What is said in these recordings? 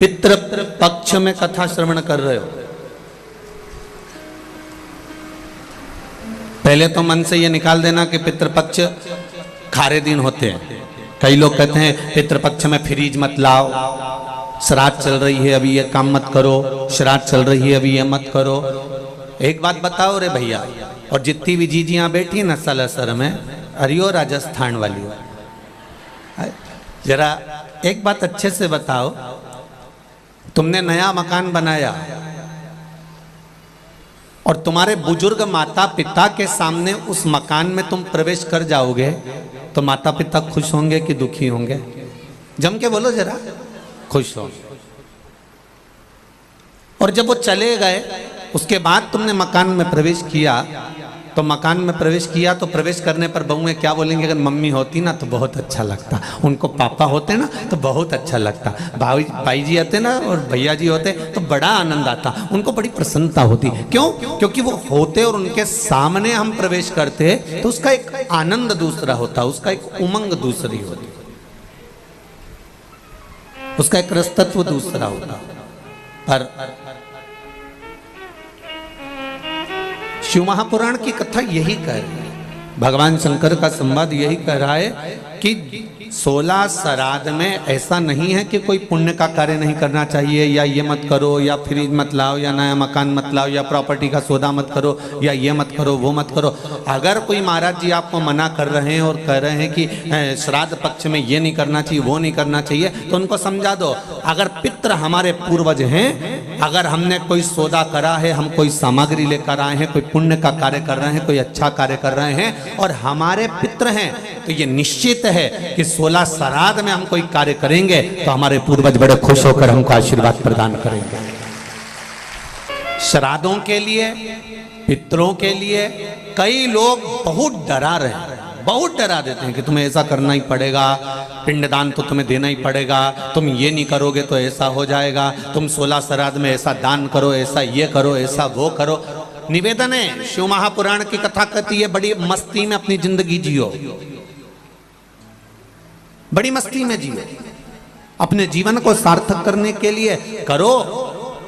पितृ पक्ष में कथा श्रवण कर रहे हो, पहले तो मन से ये निकाल देना कि पितृपक्ष खारे दिन होते हैं। कई लोग कहते हैं पितृपक्ष में फ्रीज मत लाओ, श्राद्ध चल रही है अभी ये काम मत करो, श्राद्ध चल रही है अभी ये मत करो। एक बात बताओ रे भैया, और जितनी भी जीजियां बैठी ना सालासर में, अरियो राजस्थान वाली, जरा एक बात अच्छे से बताओ, तुमने नया मकान बनाया और तुम्हारे बुजुर्ग माता पिता के सामने उस मकान में तुम प्रवेश कर जाओगे तो माता पिता खुश होंगे कि दुखी होंगे? जम के बोलो जरा। खुश हो। और जब वो चले गए उसके बाद तुमने मकान में प्रवेश किया, तो मकान में प्रवेश किया तो प्रवेश करने पर बहुएं क्या बोलेंगे? अगर मम्मी होती ना तो बहुत अच्छा लगता, उनको पापा होते ना तो बहुत अच्छा लगता, भाई जी आते ना और भैया जी होते तो बड़ा आनंद आता, उनको बड़ी प्रसन्नता होती। क्यों? क्योंकि वो होते और उनके सामने हम प्रवेश करते तो उसका एक आनंद दूसरा होता, उसका एक उमंग दूसरी होती, उसका एक रसतत्व दूसरा होता। पर शिव महापुराण की कथा यही कह रही है, भगवान शंकर का संवाद यही कह रहा है कि 16 श्राद्ध में ऐसा नहीं है कि कोई पुण्य का कार्य नहीं करना चाहिए, या ये मत करो, या फ्रिज मत लाओ, या नया मकान मत लाओ, या प्रॉपर्टी का सौदा मत करो, या ये मत करो वो मत करो। अगर कोई महाराज जी आपको मना कर रहे हैं और कह रहे हैं कि श्राद्ध पक्ष में ये नहीं करना चाहिए वो नहीं करना चाहिए, तो उनको समझा दो, अगर पितृ हमारे पूर्वज हैं, अगर हमने कोई सौदा करा है, हम कोई सामग्री लेकर आए हैं, कोई पुण्य का कार्य कर रहे हैं, कोई अच्छा कार्य कर रहे हैं और हमारे पितृ हैं, तो ये निश्चित है कि 16 श्राद्ध में हम कोई कार्य करेंगे तो हमारे पूर्वज बड़े खुश होकर हमको आशीर्वाद प्रदान करेंगे। श्राद्धों के लिए, पितरों के लिए कई लोग बहुत डरा रहे हैं, बहुत डरा देते हैं कि तुम्हें ऐसा करना ही पड़ेगा, पिंडदान तो तुम्हें देना ही पड़ेगा, तुम ये नहीं करोगे तो ऐसा हो जाएगा, तुम 16 श्राद्ध में ऐसा दान करो, ऐसा ये करो, ऐसा वो करो। निवेदन है, शिव महापुराण की कथा कहती है बड़ी मस्ती में अपनी जिंदगी जियो, बड़ी मस्ती में जियो, अपने जीवन को सार्थक करने के लिए करो।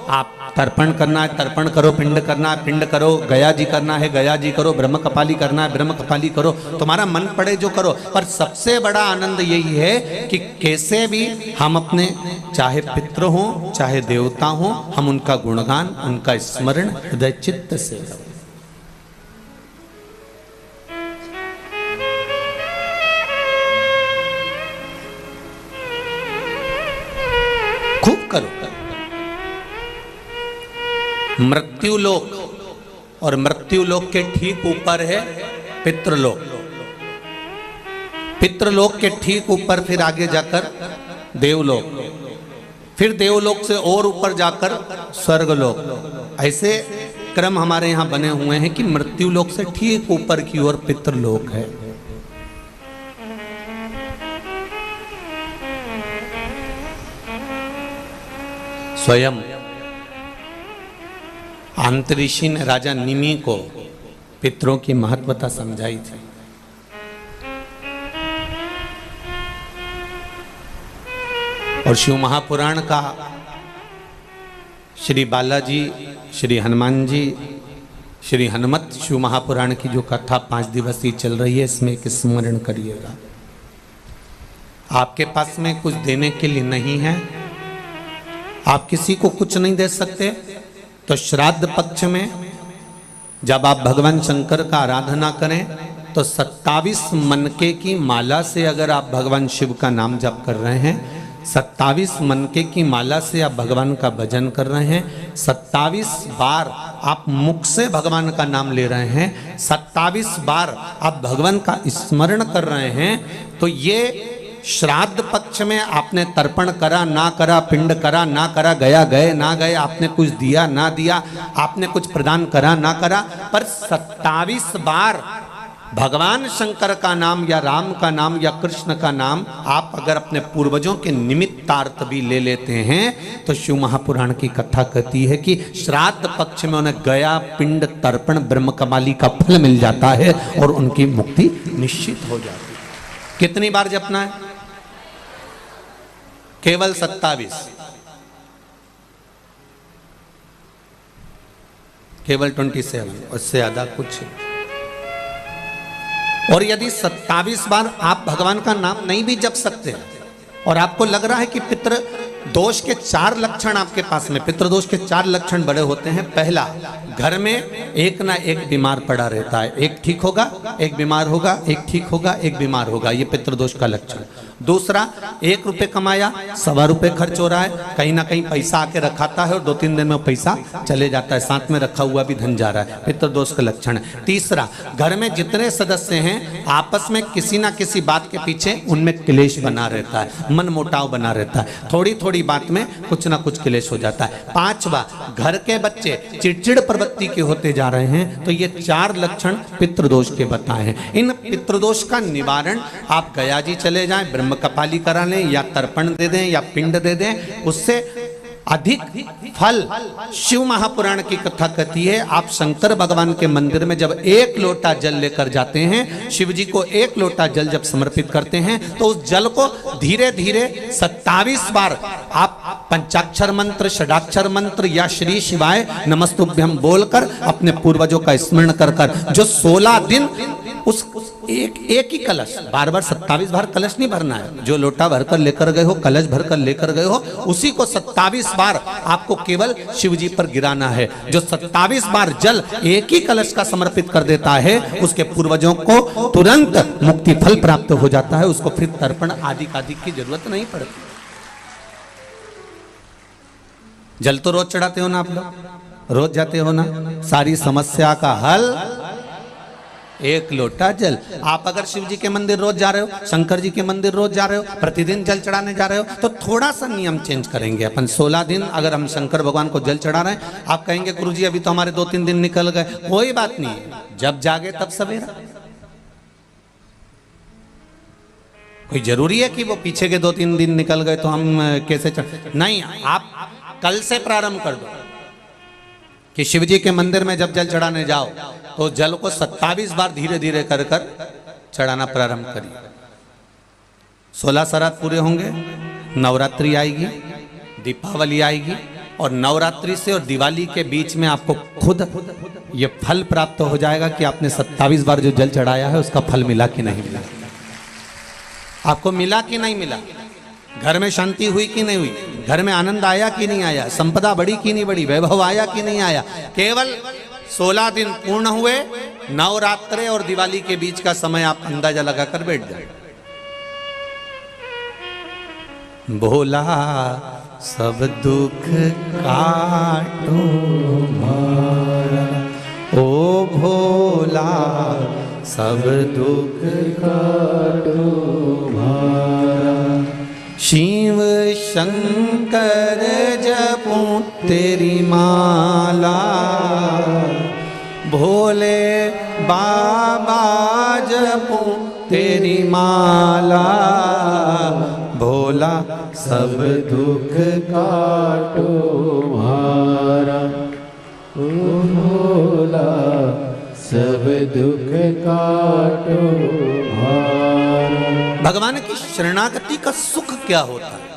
आप तर्पण करना है तर्पण करो, पिंड करना है पिंड करो, गया जी करना है गया जी करो, ब्रह्म कपाली करना है ब्रह्म कपाली करो, तुम्हारा मन पड़े जो करो। पर सबसे बड़ा आनंद यही है कि कैसे भी हम अपने, चाहे पितृ हो चाहे देवता हो, हम उनका गुणगान, उनका स्मरण हृदय चित्त से करो। खूब करो। मृत्युलोक, और मृत्युलोक के ठीक ऊपर है पितृलोक, पितृलोक के ठीक ऊपर फिर आगे जाकर देवलोक, फिर देवलोक से और ऊपर जाकर स्वर्गलोक। ऐसे क्रम हमारे यहां बने हुए हैं कि मृत्युलोक से ठीक ऊपर की ओर पितृलोक है। स्वयं अंतरिषि ने राजा निमि को पितरों की महत्वता समझाई थी। और शिव महापुराण का श्री बालाजी, श्री हनुमान जी, श्री हनुमत शिव महापुराण की जो कथा 5 दिवसीय चल रही है, इसमें एक स्मरण करिएगा। आपके पास में कुछ देने के लिए नहीं है, आप किसी को कुछ नहीं दे सकते, तो श्राद्ध पक्ष में जब आप भगवान शंकर का आराधना करें तो 27 मनके की माला से अगर आप भगवान शिव का नाम जप कर रहे हैं, 27 मनके की माला से आप भगवान का भजन कर रहे हैं, 27 बार आप मुख से भगवान का नाम ले रहे हैं, 27 बार आप भगवान का स्मरण कर रहे हैं, तो ये श्राद्ध पक्ष में आपने तर्पण करा ना करा, पिंड करा ना करा, गया गए ना गए, आपने कुछ दिया ना दिया, आपने कुछ प्रदान करा ना करा, पर 27 बार भगवान शंकर का नाम या राम का नाम या कृष्ण का नाम आप अगर अपने पूर्वजों के निमित्तार्थ भी ले लेते हैं, तो शिव महापुराण की कथा कहती है कि श्राद्ध पक्ष में उन्हें गया पिंड तर्पण ब्रह्म कमाली का फल मिल जाता है और उनकी मुक्ति निश्चित हो जाती है। कितनी बार जपना है? केवल 27। केवल 27, उससे ज्यादा कुछ। और यदि 27 बार आप भगवान का नाम नहीं भी जप सकते और आपको लग रहा है कि पितृ दोष के 4 लक्षण आपके पास में, पितृदोष के 4 लक्षण बड़े होते हैं। पहला, घर में एक ना एक बीमार पड़ा रहता है, एक ठीक होगा एक बीमार होगा, एक ठीक होगा एक बीमार होगा, ये पितृदोष का लक्षण। दूसरा, 1 रुपये कमाया 1.25 रुपये खर्च हो रहा है, कहीं ना कहीं पैसा आके रखाता है और 2-3 दिन में पैसा चले जाता है, साथ में रखा हुआ भी धन जा रहा है, पितृदोष का लक्षण है। तीसरा, घर में जितने सदस्य हैं आपस में किसी ना किसी बात के पीछे उनमें क्लेश बना रहता है, मन मुटाव बना रहता है, थोड़ी थोड़ी बात में कुछ ना कुछ क्लेश हो जाता है। पांचवा, घर के बच्चे चिड़चिड़ प्रवृत्ति के होते जा रहे हैं। तो ये 4 लक्षण पितृदोष के बताए हैं। इन पितृदोष का निवारण आप गया जी चले जाएं, ब्रह्म कपाली करा लें या तर्पण दे दें या पिंड दे दें, उससे अधिक फल। शिव महापुराण की कथा कहती है, आप शंकर भगवान के मंदिर में जब 1 लोटा जल लेकर जाते हैं, शिव जी को 1 लोटा जल जब समर्पित करते हैं, तो उस जल को धीरे धीरे 27 बार आप पंचाक्षर मंत्र, षडाक्षर मंत्र या श्री शिवाय नमस्तुभ्यम बोलकर अपने पूर्वजों का स्मरण कर कर, जो 16 दिन उस एक ही कलश, बार बार 27 बार कलश नहीं भरना है, जो लोटा भरकर लेकर गए हो, कलश भरकर लेकर गए हो, उसी को 27 बार आपको केवल शिव जी पर गिराना है। जो 27 बार जल एक ही कलश का समर्पित कर देता है, उसके पूर्वजों को तुरंत मुक्ति फल प्राप्त हो जाता है, उसको फिर तर्पण आदि की जरूरत नहीं पड़ती। जल तो रोज चढ़ाते हो ना आप लोग, रोज जाते हो ना, सारी समस्या का हल 1 लोटा जल। आप अगर शिव जी के मंदिर रोज जा रहे हो, शंकर जी के मंदिर रोज जा रहे हो, प्रतिदिन जल चढ़ाने जा रहे हो, तो थोड़ा सा नियम चेंज करेंगे अपन। 16 दिन अगर हम शंकर भगवान को जल चढ़ा रहे हैं, आप कहेंगे गुरुजी अभी तो हमारे 2-3 दिन निकल गए, कोई बात नहीं, जब जागे तब सवेरा। कोई जरूरी है कि वो पीछे के 2-3 दिन निकल गए तो हम कैसे नहीं, आप कल से प्रारंभ कर दो कि शिव जी के मंदिर में जब जल चढ़ाने जाओ तो जल को 27 बार धीरे धीरे कर कर चढ़ाना प्रारंभ करिए। 16 श्राद्ध पूरे होंगे, नवरात्रि आएगी, दीपावली आएगी, और नवरात्रि से और दिवाली के बीच में आपको खुद ये फल प्राप्त हो जाएगा कि आपने 27 बार जो जल चढ़ाया है उसका फल मिला कि नहीं मिला, आपको मिला कि नहीं मिला, घर में शांति हुई कि नहीं हुई, घर में आनंद आया कि नहीं आया, संपदा बढ़ी कि नहीं बढ़ी, वैभव आया कि नहीं आया। केवल 16 दिन पूर्ण हुए, नवरात्रे और दिवाली के बीच का समय आप अंदाजा लगाकर बैठ जाए। भोला सब दुख काटो मारा, ओ भोला सब दुख काटो मारा, शिव शंकर जपूं तेरी माला, भोले बाबा जपूं तेरी माला, भोला सब दुख काटो मारा, ओ भोला सब दुख काटो मारा। भगवान की शरणागति का सुख क्या होता है,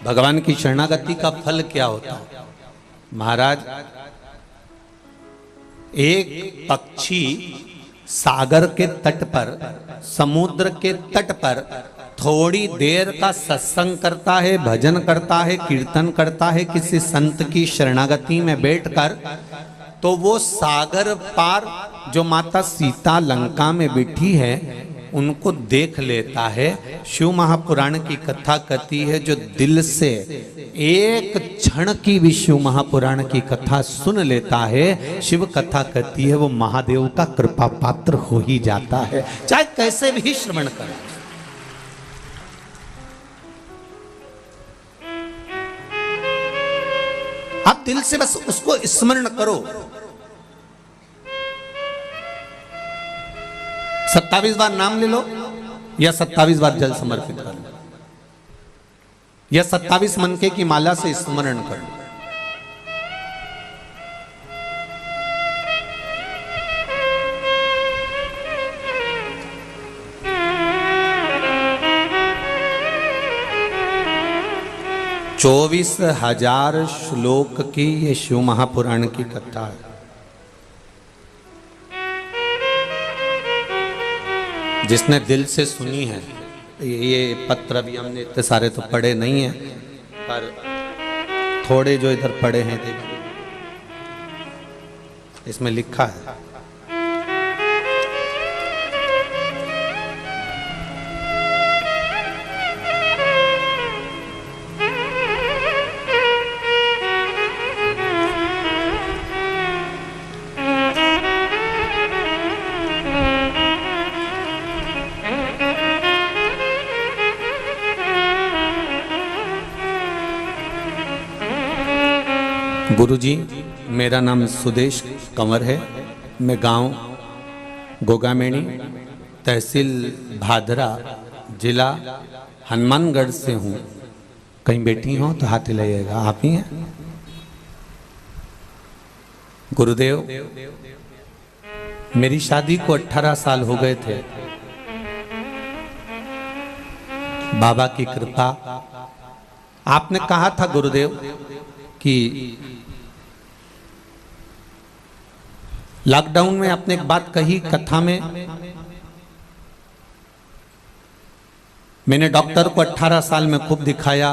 भगवान की शरणागति का फल क्या होता है। महाराज, एक पक्षी सागर के तट पर, समुद्र के तट पर थोड़ी देर का सत्संग करता है, भजन करता है, कीर्तन करता है किसी संत की शरणागति में बैठकर, तो वो सागर पार जो माता सीता लंका में बैठी है उनको देख लेता है। शिव महापुराण की कथा कहती है, जो दिल से एक क्षण की भी शिव महापुराण की कथा सुन लेता है, शिव कथा कहती है वो महादेव का कृपा पात्र हो ही जाता है, चाहे कैसे भी श्रवण करे। आप दिल से बस उसको स्मरण करो। 27 बार नाम ले लो या 27 बार जल समर्पित कर लो, या 27 मनके की माला से स्मरण कर लो। 24,000 श्लोक की ये शिव महापुराण की कथा है। जिसने दिल से सुनी है, ये पत्र अभी हमने इतने सारे तो पढ़े नहीं हैं, पर थोड़े जो इधर पढ़े हैं देखिए, इसमें लिखा है गुरुजी, मेरा नाम सुदेश कंवर है। मैं गांव गोगामेणी, तहसील भादरा, जिला हनुमानगढ़ से हूँ। कहीं बैठी हो तो हाथ हिलाइएगा। आप ही हैं? गुरुदेव, मेरी शादी को 18 साल हो गए थे। बाबा की कृपा, आपने कहा था गुरुदेव कि लॉकडाउन में आपने एक बात कही कथा में, मैंने डॉक्टर को 18 साल में खूब दिखाया।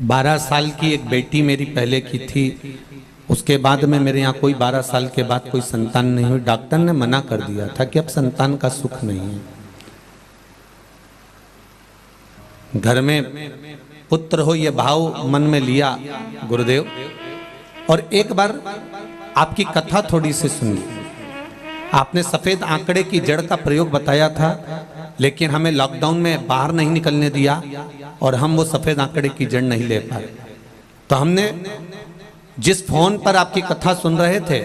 12 साल की एक बेटी मेरी पहले की थी, उसके बाद में मेरे यहाँ कोई 12 साल के बाद कोई संतान नहीं हुई। डॉक्टर ने मना कर दिया था कि अब संतान का सुख नहीं है। घर में पुत्र हो ये भाव मन में लिया गुरुदेव। और एक बार आपकी कथा थोड़ी सी सुनी। आपने सफेद आंकड़े की जड़ का प्रयोग बताया था, लेकिन हमें लॉकडाउन में बाहर नहीं निकलने दिया और हम वो सफेद आंकड़े की जड़ नहीं ले पाए। तो हमने जिस फोन पर आपकी कथा सुन रहे थे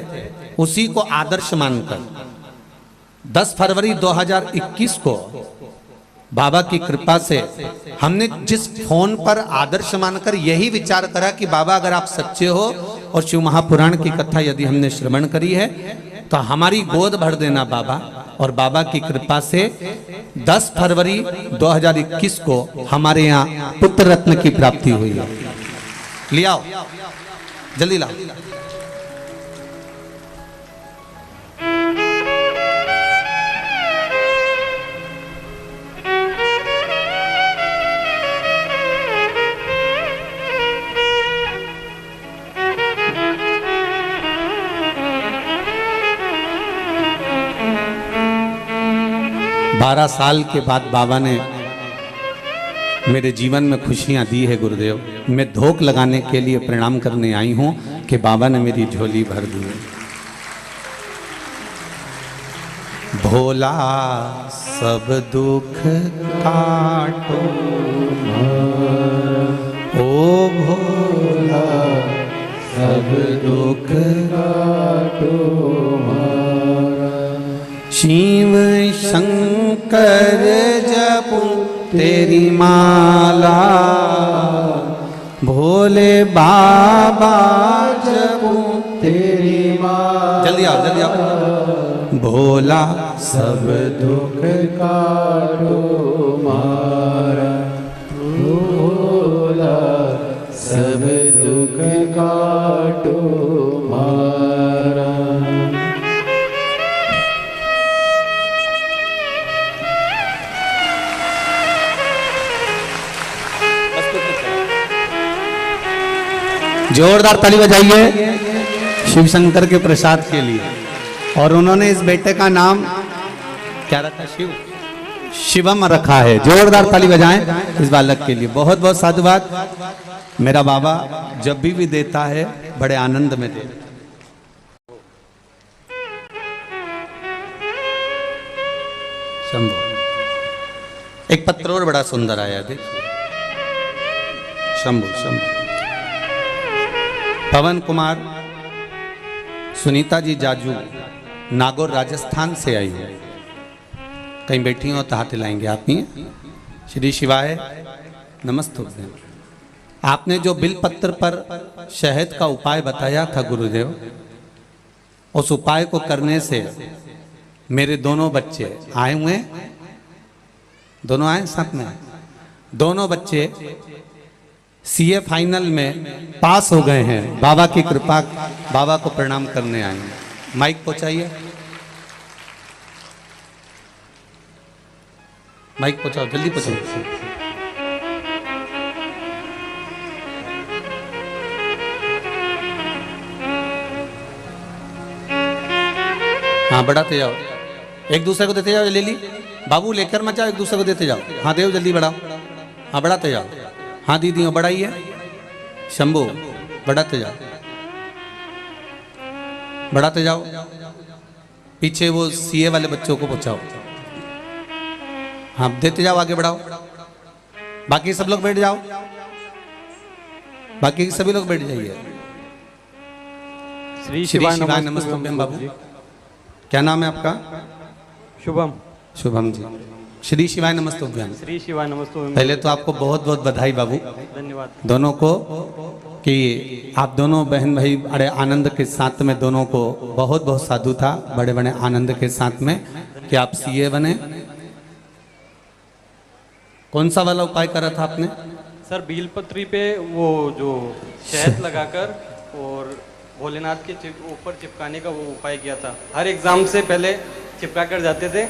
उसी को आदर्श मानकर 10 फरवरी 2021 को बाबा की कृपा से हमने जिस फोन पर आदर्श मानकर यही विचार करा कि बाबा अगर आप सच्चे हो और शिव महापुराण की कथा यदि हमने श्रवण करी है तो हमारी गोद भर देना बाबा। और बाबा की कृपा से 10 फरवरी 2021 को हमारे यहाँ पुत्र रत्न की प्राप्ति हुई है। ले आओ, जल्दी लाओ। 12 साल के बाद बाबा ने मेरे जीवन में खुशियां दी है गुरुदेव। मैं धोख लगाने के लिए प्रणाम करने आई हूं कि बाबा ने मेरी झोली भर दी है। भोला सब दुख काटो, ओ भोला सब दुख काटो, शिव शंकर जपू तेरी माला, भोले बाबा जपू तेरी माला। जल्दी आओ, जल्दी आओ। भोला सब दुख काटो मारा, भोला सब दुख काटो मारा। जोरदार ताली बजाइए शिव शंकर के प्रसाद के लिए। और उन्होंने इस बेटे का नाम क्या रखा? शिवम रखा है। जोरदार ताली बजाएं इस बालक के लिए। बहुत बहुत साधुवाद। मेरा बाबा जब भी देता है बड़े आनंद में देता है। शंभु, एक पत्र और बड़ा सुंदर आया, देखिए। शंभु शंभु। पवन कुमार, सुनीता जी जाजू, नागौर राजस्थान से आई है। कहीं बैठी हो तो हाथ हिलाएंगे। आप ही श्री शिवाय नमस्ते। आपने जो बिलपत्र पर शहद का उपाय बताया था गुरुदेव, उस उपाय को करने से मेरे दोनों बच्चे आए हुए, दोनों आए साथ में, दोनों बच्चे सीए फाइनल में पास हो गए हैं, बाबा की कृपा, बाबा को प्रणाम करने आए हैं। माइक पहुंचाइए, माइक पहुंचाओ, जल्दी पहुंचाओ। हाँ बढ़ाते जाओ, एक दूसरे को देते जाओ। ले ली बाबू, लेकर मत जाओ, एक दूसरे को देते जाओ। हाँ देव, जल्दी बढ़ाओ। हाँ बढ़ाते जाओ। हाँ दीदी बढ़ाइए। शंभू बढ़ाते जाओ, बढ़ाते जाओ। पीछे वो सीए वाले बच्चों को पहुंचाओ। हाँ देते जाओ, आगे बढ़ाओ। बाकी सब लोग बैठ जाओ, बाकी सभी लोग बैठ जाइए। श्री शिवाय नमस्ते बाबू। क्या नाम है आपका? शुभम। शुभम जी। श्री शिवाय नमस्ते। श्री शिवाय नमस्ते। पहले तो आपको बहुत बहुत बधाई बाबू, धन्यवाद दोनों को, कि आप दोनों बहन भाई बड़े आनंद के साथ में, दोनों को बहुत बहुत साधु था, बड़े बड़े आनंद के साथ में कि आप सीए बने। कौन सा वाला उपाय करा था आपने? सर बीलपत्री पे वो जो शहद लगाकर और भोलेनाथ के ऊपर चिपकाने का वो उपाय किया था। हर एग्जाम से पहले चिपका कर जाते थे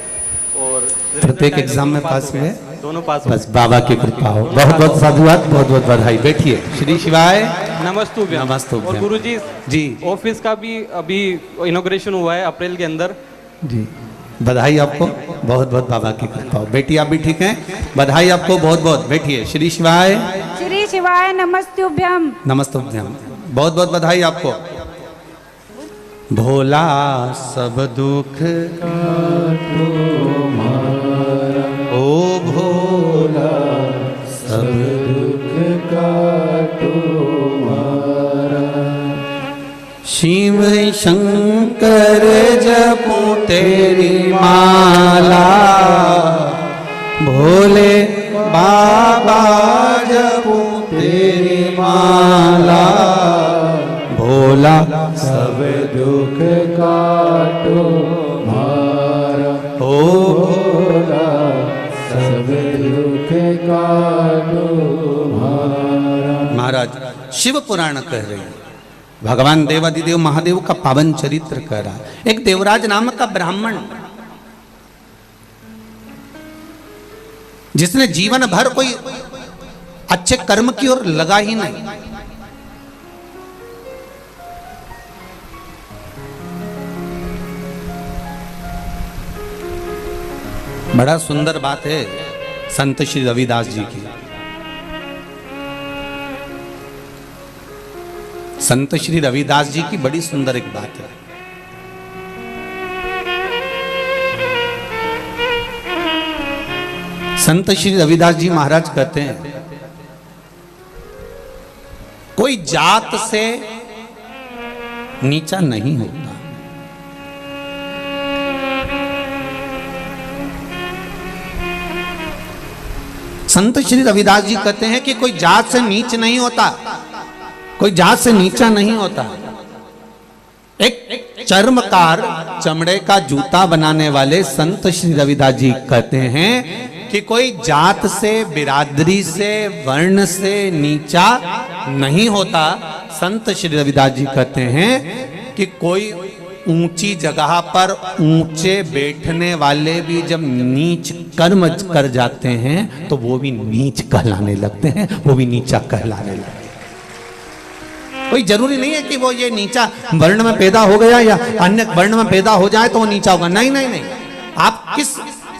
और प्रत्येक एग्जाम में पास हुए, दोनों पास। बस बाबा की कृपा हो। बहुत बहुत साधुवाद, बहुत बहुत बधाई। बैठिए। श्री शिवाय नमस्तुभ्यम। नमस्तुभ्यम। और गुरुजी जी, ऑफिस का भी अभी इनॉग्रेशन हुआ है अप्रैल के अंदर। जी बधाई आपको, बहुत बहुत बाबा की कृपा हो। बेटी आप भी ठीक हैं? बधाई आपको बहुत बहुत। बैठिए। श्री शिवाय नमस्तुभ्यम। नमस्तुभ्यम। बहुत बहुत बधाई आपको। भोला सब दुख काटो मारा, ओ भोला सब दुख काटो मारा। शिव शंकर जपो तेरी माला, भोले बाबा जपो तेरी माला, भोला सब दुख काटो मारा, ओ भोला सब दुख काटो मारा। महाराज शिव पुराण कह रही है, भगवान देवादिदेव महादेव का पावन चरित्र कह रहा है। एक देवराज नाम का ब्राह्मण, जिसने जीवन भर कोई अच्छे कर्म की ओर लगा ही नहीं, बड़ा सुंदर बात है संत श्री रविदास जी की। संत श्री रविदास जी की बड़ी सुंदर एक बात है। संत श्री रविदास जी महाराज कहते हैं, कोई जात से नीचा नहीं होता। संत श्री रविदास जी कहते हैं कि कोई जात से नीच नहीं होता, कोई जात से नीचा नहीं होता। एक चर्मकार, चमड़े का जूता बनाने वाले संत श्री रविदास जी कहते हैं कि कोई जात से, बिरादरी से, वर्ण से नीचा नहीं होता। संत श्री रविदास जी कहते हैं कि कोई ऊंची जगह पर ऊंचे बैठने वाले भी जब नीच कर्म कर जाते हैं तो वो भी नीच कहलाने लगते हैं, वो भी नीचा कहलाने लगते हैं। कोई जरूरी नहीं है कि वो ये नीचा वर्ण में पैदा हो गया या अन्य वर्ण में पैदा हो जाए तो वो नीचा होगा। नहीं नहीं नहीं, आप किस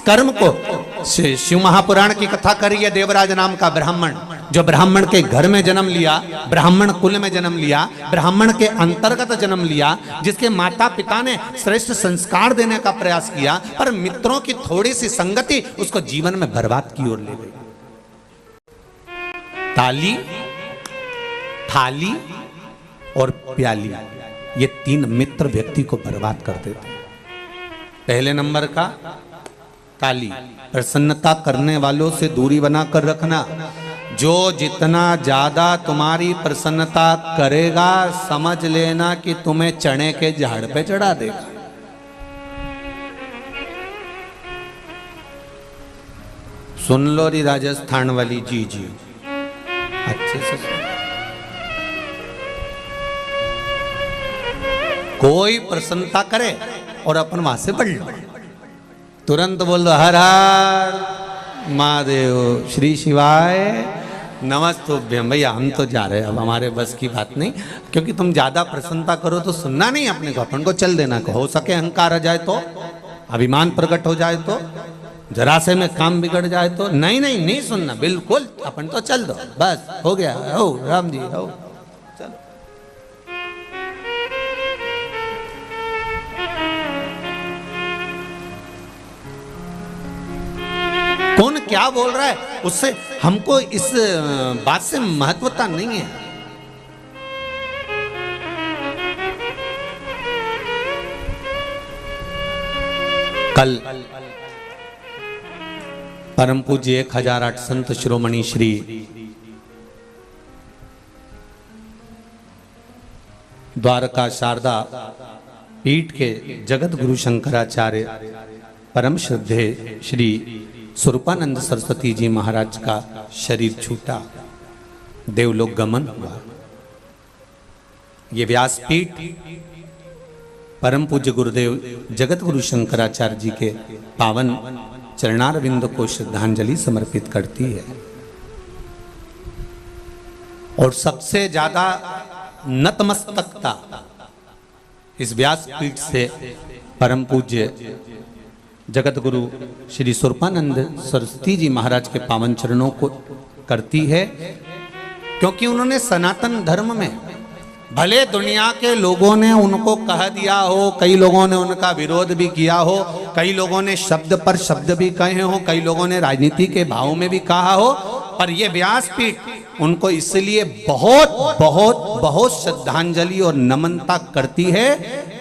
कर्म को, शिव महापुराण की कथा करिए। देवराज नाम का ब्राह्मण, जो ब्राह्मण के घर में जन्म लिया, ब्राह्मण कुल में जन्म लिया, ब्राह्मण के अंतर्गत जन्म लिया, जिसके माता पिता ने श्रेष्ठ संस्कार देने का प्रयास किया, पर मित्रों की थोड़ी सी संगति उसको जीवन में बर्बाद की ओर ले गई। ताली, थाली और प्याली, ये तीन मित्र व्यक्ति को बर्बाद कर देते हैं। पहले नंबर का ताली, प्रसन्नता करने वालों से दूरी बनाकर रखना। जो जितना ज्यादा तुम्हारी प्रसन्नता करेगा, समझ लेना कि तुम्हें चने के झाड़ पे चढ़ा देगा। सुन लो री राजस्थान वाली जी जी, अच्छे से सुनो। कोई प्रसन्नता करे और अपन वहां से बढ़ लो, तुरंत बोल दो हर हर महादेव, श्री शिवाय नमस्तुभ्यम। भैया हम तो जा रहे हैं, अब हमारे बस की बात नहीं, क्योंकि तुम ज्यादा प्रसन्नता करो तो सुनना नहीं अपने को, अपन को चल देना को। हो सके अहंकार आ जाए तो, अभिमान प्रकट हो जाए तो, जरा से में काम बिगड़ जाए तो, नहीं नहीं नहीं सुनना बिल्कुल, अपन तो चल दो, बस हो गया। हो राम जी हो, चलो। कौन क्या बोल रहा है उससे हमको इस बात से महत्वता नहीं है। कल परम पूज्य 1008 संत शिरोमणि श्री द्वारका शारदा पीठ के जगत गुरु शंकराचार्य परम श्रद्धे श्री स्वरूपानंद सरस्वती जी महाराज का शरीर छूटा, देवलोक गमन हुआ। ये व्यासपीठ परम पूज्य गुरुदेव जगत गुरु शंकराचार्य जी के पावन चरणारविंद को श्रद्धांजलि समर्पित करती है। और सबसे ज्यादा नतमस्तकता इस व्यासपीठ से परम पूज्य जगत गुरु श्री स्वरूपानंद सरस्वती जी महाराज के पावन चरणों को करती है, क्योंकि उन्होंने सनातन धर्म में, भले दुनिया के लोगों ने उनको कह दिया हो, कई लोगों ने उनका विरोध भी किया हो, कई लोगों ने शब्द पर शब्द भी कहे हो, कई लोगों ने राजनीति के भाव में भी कहा हो, पर यह व्यासपीठ उनको इसलिए बहुत बहुत बहुत श्रद्धांजलि और नमनता करती है,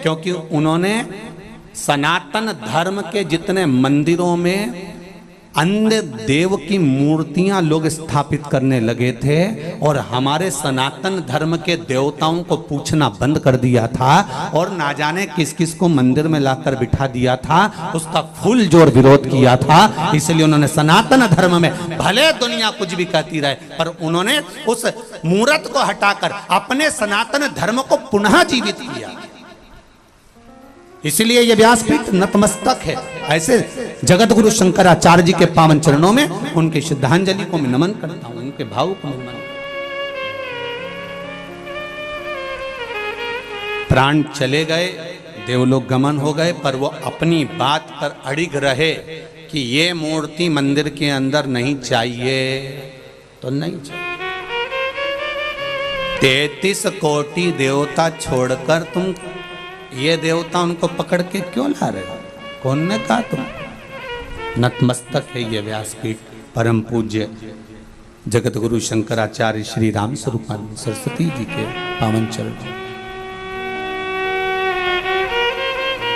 क्योंकि उन्होंने सनातन धर्म के जितने मंदिरों में अन्य देव की मूर्तियां लोग स्थापित करने लगे थे और हमारे सनातन धर्म के देवताओं को पूछना बंद कर दिया था और ना जाने किस किस को मंदिर में लाकर बिठा दिया था, उसका फुल जोर विरोध किया था। इसलिए उन्होंने सनातन धर्म में, भले दुनिया कुछ भी कहती रहे, पर उन्होंने उस मूर्त को हटाकर अपने सनातन धर्म को पुनः जीवित किया। इसलिए यह व्यासपीठ नतमस्तक है। ऐसे जगत गुरु शंकराचार्य जी के पावन चरणों में उनकी श्रद्धांजलि को मैं नमन करता हूं, उनके भाव को नमन। प्राण चले गए, देवलोक गमन हो गए, पर वो अपनी बात पर अड़िग रहे कि ये मूर्ति मंदिर के अंदर नहीं चाहिए तो नहीं चाहिए। 33 कोटि देवता छोड़कर तुम ये देवता उनको पकड़ के क्यों ला रहे हो? कौन ने कहा तुम? नतमस्तक है ये व्यासपीठ परम पूज्य जगत गुरु शंकराचार्य श्री राम स्वरूपानंद सरस्वती जी के पावन चरण।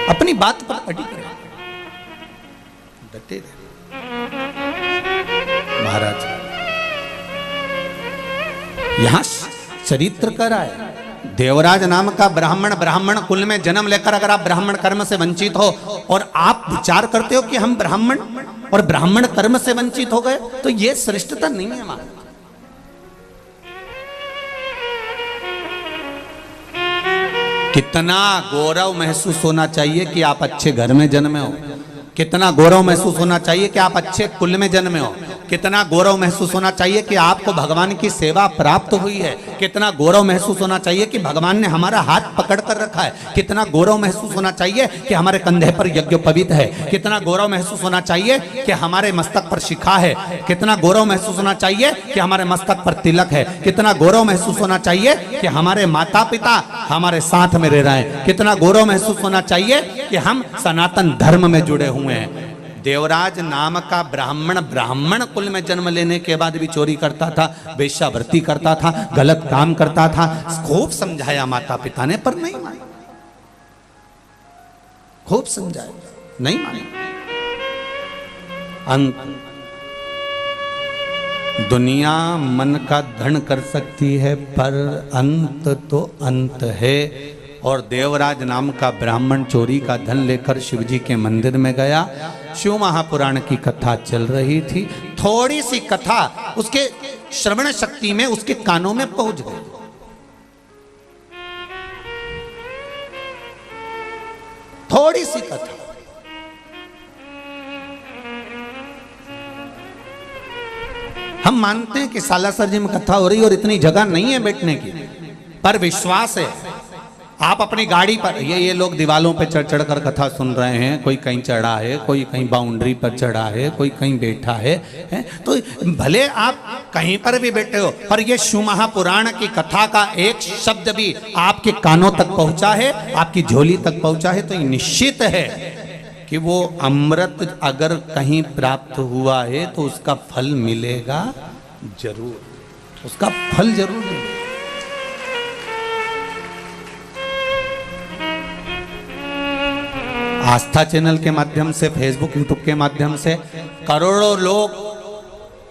अपनी बात पर अडिग रहे, डटे रहे। महाराज यहां चरित्र कर रहा है। देवराज नाम का ब्राह्मण कुल में जन्म लेकर अगर आप ब्राह्मण कर्म से वंचित हो और आप विचार करते हो कि हम ब्राह्मण और ब्राह्मण कर्म से वंचित हो गए, तो यह श्रेष्ठता नहीं है हमारा। कितना गौरव महसूस होना चाहिए कि आप अच्छे घर में जन्मे हो, कितना गौरव महसूस होना चाहिए कि आप अच्छे कुल में जन्मे हो, कितना गौरव महसूस होना चाहिए कि आपको भगवान की सेवा प्राप्त हुई है, कितना गौरव महसूस होना चाहिए कि भगवान ने हमारा हाथ पकड़ कर रखा है, कितना गौरव महसूस होना चाहिए कि हमारे कंधे पर यज्ञोपवीत है, कितना गौरव महसूस होना चाहिए कि हमारे मस्तक पर शिखा है, कितना गौरव महसूस होना चाहिए कि हमारे मस्तक पर तिलक है, कितना गौरव महसूस होना चाहिए कि हमारे माता पिता हमारे साथ में रह रहे हैं, कितना गौरव महसूस होना चाहिए कि हम सनातन धर्म में जुड़े हुए हैं। देवराज नाम का ब्राह्मण कुल में जन्म लेने के बाद भी चोरी करता था, वेश्यावृत्ति करता था, गलत काम करता था। खूब समझाया माता पिता ने, पर नहीं माने। खूब समझाया, नहीं माने। अंत दुनिया मन का धन कर सकती है, पर अंत तो अंत है। और देवराज नाम का ब्राह्मण चोरी का धन लेकर शिवजी के मंदिर में गया। शिव महापुराण की कथा चल रही थी। थोड़ी सी कथा उसके श्रवण शक्ति में उसके कानों में पहुंच गए। थोड़ी सी कथा, हम मानते हैं कि सालासर जी में कथा हो रही और इतनी जगह नहीं है बैठने की, पर विश्वास है। आप अपनी गाड़ी पर, ये लोग दीवालों पे चढ़ चढ़ कर कथा सुन रहे हैं, कोई कहीं चढ़ा है, कोई कहीं बाउंड्री पर चढ़ा है, कोई कहीं बैठा है, तो भले आप कहीं पर भी बैठे हो, पर ये शिव महापुराण की कथा का एक शब्द भी आपके कानों तक पहुंचा है, आपकी झोली तक पहुंचा है, तो ये निश्चित है कि वो अमृत अगर कहीं प्राप्त हुआ है तो उसका फल मिलेगा जरूर, उसका फल जरूर मिलेगा। आस्था चैनल के माध्यम से, फेसबुक यूट्यूब के माध्यम से करोड़ों लोग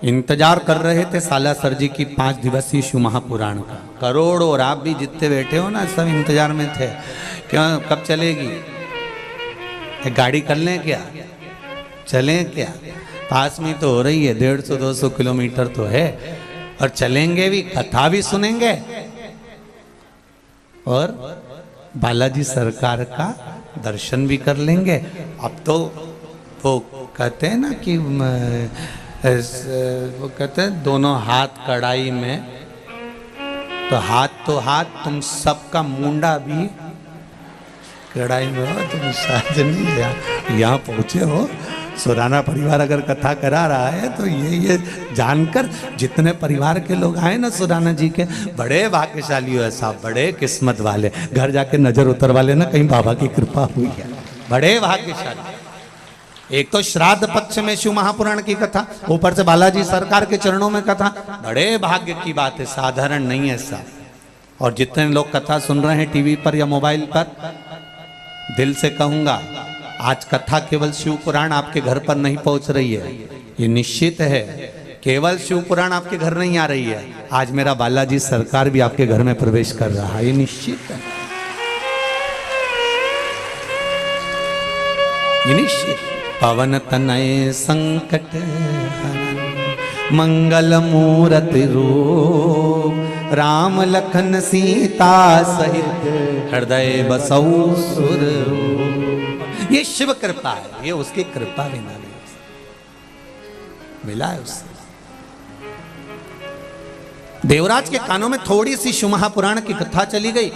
इंतजार कर रहे थे सालासर जी की 5 दिवसीय शिव महापुराण का। करोड़ों, और आप भी जितने बैठे हो ना, सब इंतजार में थे, क्यों कब चलेगी, एक गाड़ी कर लें क्या, चलें क्या, पास में तो हो रही है, 150-200 किलोमीटर तो है, और चलेंगे भी, कथा भी सुनेंगे और बालाजी सरकार का दर्शन भी कर लेंगे। अब तो वो कहते हैं ना कि वो कहते हैं दोनों हाथ कढ़ाई में, तो हाथ तुम सबका मुंडा भी कढ़ाई में हो, तुम शायद नहीं यहाँ पहुँचे हो। सुराना परिवार अगर कथा करा रहा है तो ये जानकर जितने परिवार के लोग आए ना सुराना जी के, बड़े भाग्यशाली हो साहब, बड़े किस्मत वाले, घर जाके नजर उतर वाले ना, कहीं बाबा की कृपा हुई है, बड़े भाग्यशाली। एक तो श्राद्ध पक्ष में शिव महापुराण की कथा, ऊपर से बालाजी सरकार के चरणों में कथा, बड़े भाग्य की बात है, साधारण नहीं है साहब। और जितने लोग कथा सुन रहे हैं टीवी पर या मोबाइल पर, दिल से कहूंगा, आज कथा केवल शिव पुराण आपके घर पर नहीं पहुंच रही है, ये निश्चित है, केवल शिव पुराण आपके घर नहीं आ रही है, आज मेरा बालाजी सरकार भी आपके घर में प्रवेश कर रहा है, ये निश्चित है, ये निश्चित। पवन तनय संकट हरन मंगल मूर्ति रूप, राम लखन सीता सहित हृदय बसऊ सुर रूप। ये शिव कृपा है, ये उसकी कृपा बिना नहीं मिला है उससे। देवराज के कानों में थोड़ी सी शिव महापुराण की कथा चली गई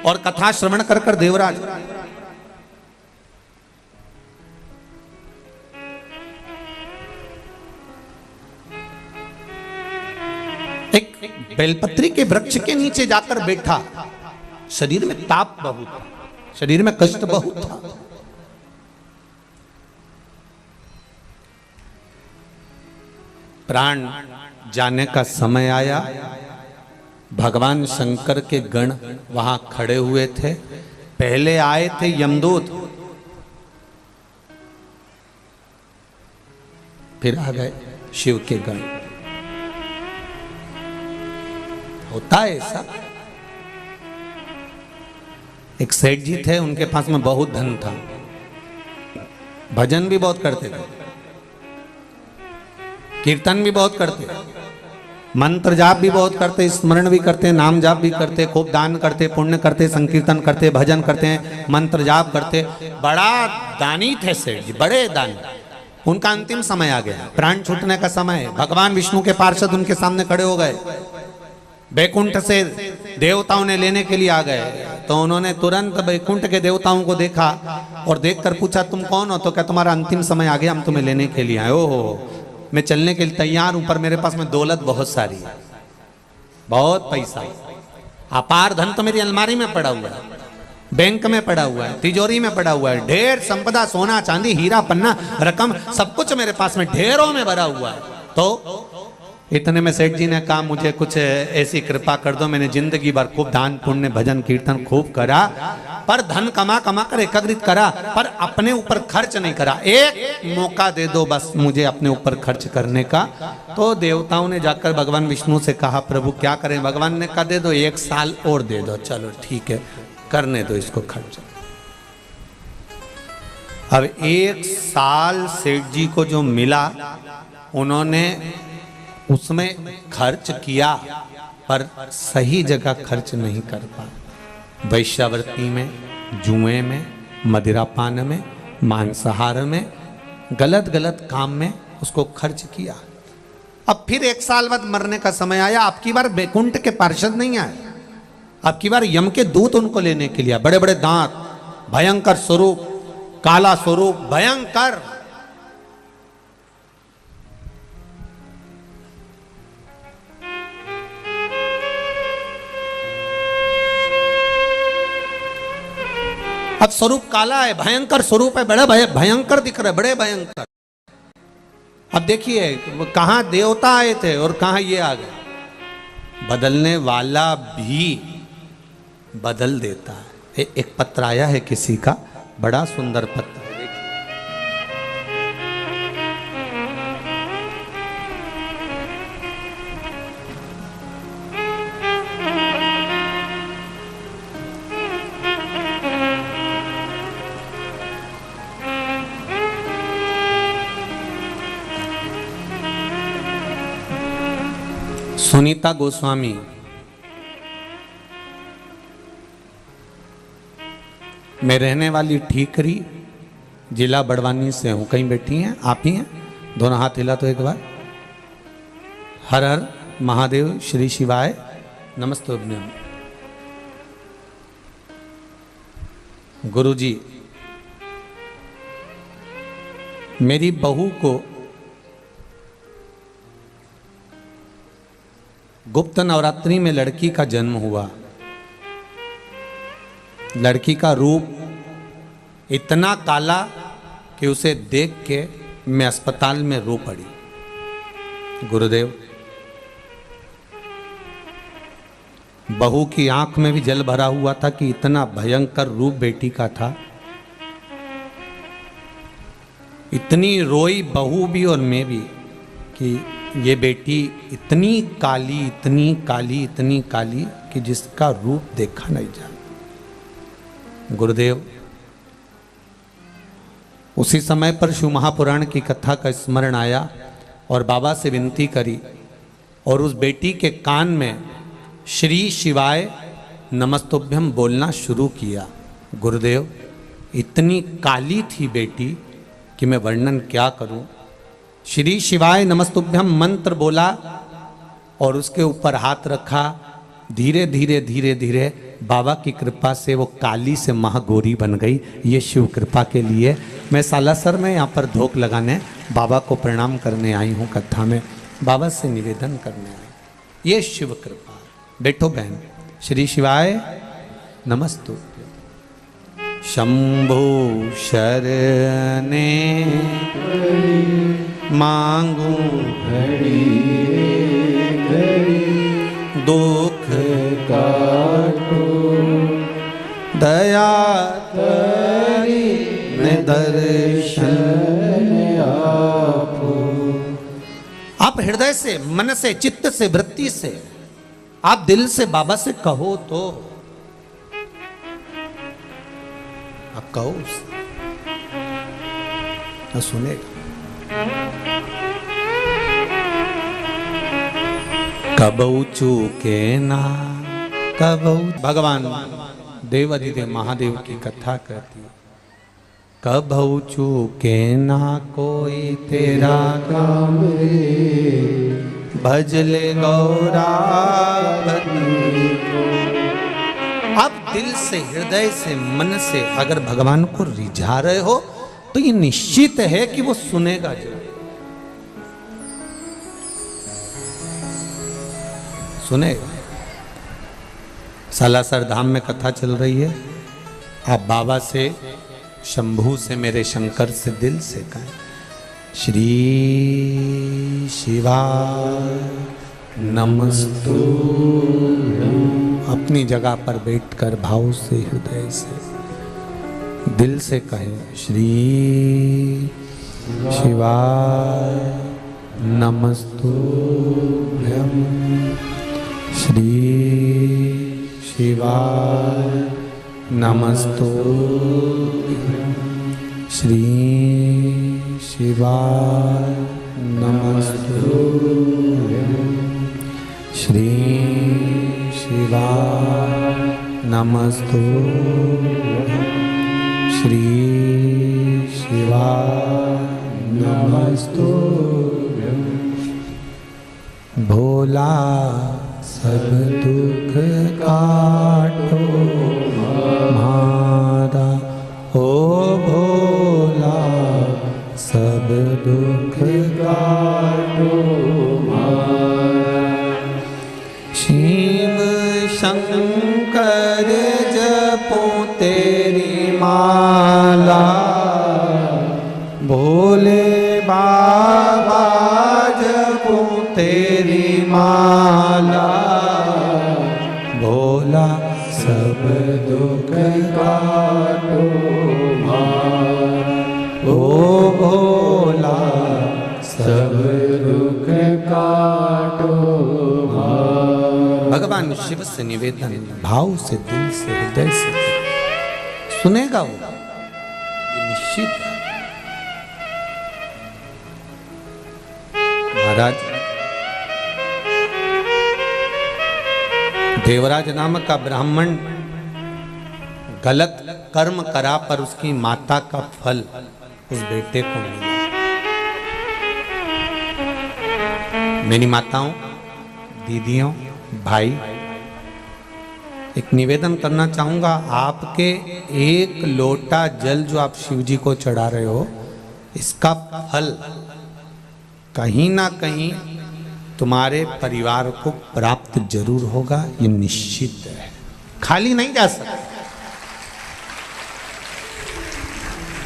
और कथा श्रवण कर कर देवराज एक बेलपत्री के वृक्ष के नीचे जाकर बैठा। शरीर में ताप बहुत था, शरीर में कष्ट बहुत था। प्राण जाने का समय आया, भगवान शंकर के गण वहां खड़े हुए थे। पहले आए थे यमदूत, फिर आ गए शिव के गण। होता है ऐसा। एक सेठ जी थे, उनके पास में बहुत धन था, भजन भी बहुत करते थे, कीर्तन भी बहुत करते, मंत्र जाप भी बहुत करते, स्मरण भी करते, नाम जाप भी करते, खूब दान करते, पुण्य करते, संकीर्तन करते, भजन करते, मंत्र जाप करते। बड़ा दानी थे सेठ जी, बड़े दानी। उनका अंतिम समय आ गया, प्राण छूटने का समय है। भगवान विष्णु के पार्षद उनके सामने खड़े हो गए, बैकुंठ से देवताओं ने लेने के लिए आ गए। तो उन्होंने तुरंत बैकुंठ के देवताओं को देखा और देखकर पूछा, तुम कौन हो? तो क्या तुम्हारा अंतिम समय आ गया, हम तुम्हें लेने के लिए आए। ओहो, मैं चलने के लिए तैयार हूं, पर मेरे पास में दौलत बहुत सारी है, बहुत पैसा, अपार धन तो मेरी अलमारी में पड़ा हुआ है, बैंक में पड़ा हुआ है, तिजोरी में पड़ा हुआ है, ढेर संपदा, सोना चांदी हीरा पन्ना रकम सब कुछ मेरे पास में ढेरों में भरा हुआ है। तो इतने में सेठ जी ने कहा, मुझे कुछ ऐसी कृपा कर दो, मैंने जिंदगी भर खूब दान पुण्य भजन कीर्तन खूब करा, पर धन कमा कमा कर एकत्रित करा, पर अपने ऊपर खर्च नहीं करा। एक मौका दे दो बस मुझे अपने ऊपर खर्च करने का। तो देवताओं ने जाकर भगवान विष्णु से कहा, प्रभु क्या करें? भगवान ने कहा, दे दो, 1 साल और दे दो। चलो ठीक है, करने दो इसको खर्च। अब 1 साल सेठ जी को जो मिला, उन्होंने उसमें खर्च किया पर सही जगह खर्च नहीं कर पाया। वैश्यावृत्ति में, जुए में, मदिरापान में, मांसाहार में, गलत गलत काम में उसको खर्च किया। अब फिर 1 साल बाद मरने का समय आया। अब की बार बैकुंठ के पार्षद नहीं आए, अब की बार यम के दूत उनको लेने के लिए, बड़े बड़े दांत, भयंकर स्वरूप, काला स्वरूप, भयंकर। अब स्वरूप काला है, भयंकर स्वरूप है, बड़े भयंकर दिख रहे, बड़े भयंकर। अब देखिए कहां देवता आए थे और कहां ये आ गए। बदलने वाला भी बदल देता है। एक पत्र आया है किसी का, बड़ा सुंदर पत्र है, सुनीता गोस्वामी, मैं रहने वाली ठीकरी, जिला बड़वानी से हूं। कहीं बैठी हैं? आप ही हैं? दोनों हाथ हिला तो एक बार। हर हर महादेव, श्री शिवाय, नमस्तुभ्यम। गुरुजी, मेरी बहू को गुप्त नवरात्रि में लड़की का जन्म हुआ। लड़की का रूप इतना काला कि उसे देख के मैं अस्पताल में रो पड़ी। गुरुदेव, बहू की आंख में भी जल भरा हुआ था कि इतना भयंकर रूप बेटी का था। इतनी रोई बहू भी और मैं भी कि ये बेटी इतनी काली, इतनी काली, इतनी काली कि जिसका रूप देखा नहीं जाता। गुरुदेव, उसी समय पर शिव महापुराण की कथा का स्मरण आया और बाबा से विनती करी और उस बेटी के कान में श्री शिवाय नमस्तुभ्यम बोलना शुरू किया। गुरुदेव, इतनी काली थी बेटी कि मैं वर्णन क्या करूं। श्री शिवाय नमस्तुभ्यम मंत्र बोला और उसके ऊपर हाथ रखा। धीरे धीरे धीरे धीरे बाबा की कृपा से वो काली से महागौरी बन गई। ये शिव कृपा के लिए मैं सालासर में यहाँ पर धोख लगाने बाबा को प्रणाम करने आई हूँ। कथा में बाबा से निवेदन करने आई। ये शिव कृपा। बैठो बहन। श्री शिवाय नमस्तुभ्यम। शंभो शरणे मांगू घड़ी घड़ी, दुख काटो दया करी मैं दर्शन आपो। आप हृदय से, मन से, चित्त से, वृत्ति से, आप दिल से बाबा से कहो तो आप कहो तो सुनेगा। कबहू चूके ना कबहू, भगवान देव अधिदेव महादेव की कथा कहती है। कबहू चूके ना कोई तेरा काम रे, भजले गौरापति को। अब दिल से, हृदय से, मन से अगर भगवान को रिझा रहे हो तो ये निश्चित है कि वो सुनेगा जरूर। सुनेगा। सालासर धाम में कथा चल रही है। आप बाबा से, शंभू से, मेरे शंकर से दिल से कहें श्री शिवाय नमस्तुभ्यम। अपनी जगह पर बैठकर भाव से, हृदय से, दिल से कहें श्री शिवाय नमस्तुभ्यम। श्री शिवाय नमस्तुभ्यम। श्री शिवाय नमस्तुभ्यं श्री शिवाय नमस्तुभ्यं श्री शिवाय नमस्तुभ्यं भोला सब दुख काटो हमारा, ओ भोला सब दुख काटो हमारा। शिव शंकर जपो तेरी माला, भोले बाबा जपो तेरी माला, भोला सब दुख काटो हमारा, ओ भोला सब दुख काटो हमारा। भगवान शिव से निवेदन भाव से, दिल से, हृदय से सुनेगा वो, ये निश्चित है। महाराज देवराज नामक का ब्राह्मण गलत कर्म करा पर उसकी माता का फल उस बेटे को मिला। मेरी माताओं, दीदियों, भाई, एक निवेदन करना चाहूंगा, आपके एक लोटा जल जो आप शिव जी को चढ़ा रहे हो, इसका फल कहीं ना कहीं तुम्हारे परिवार को प्राप्त जरूर होगा, ये निश्चित है, खाली नहीं जा सकता,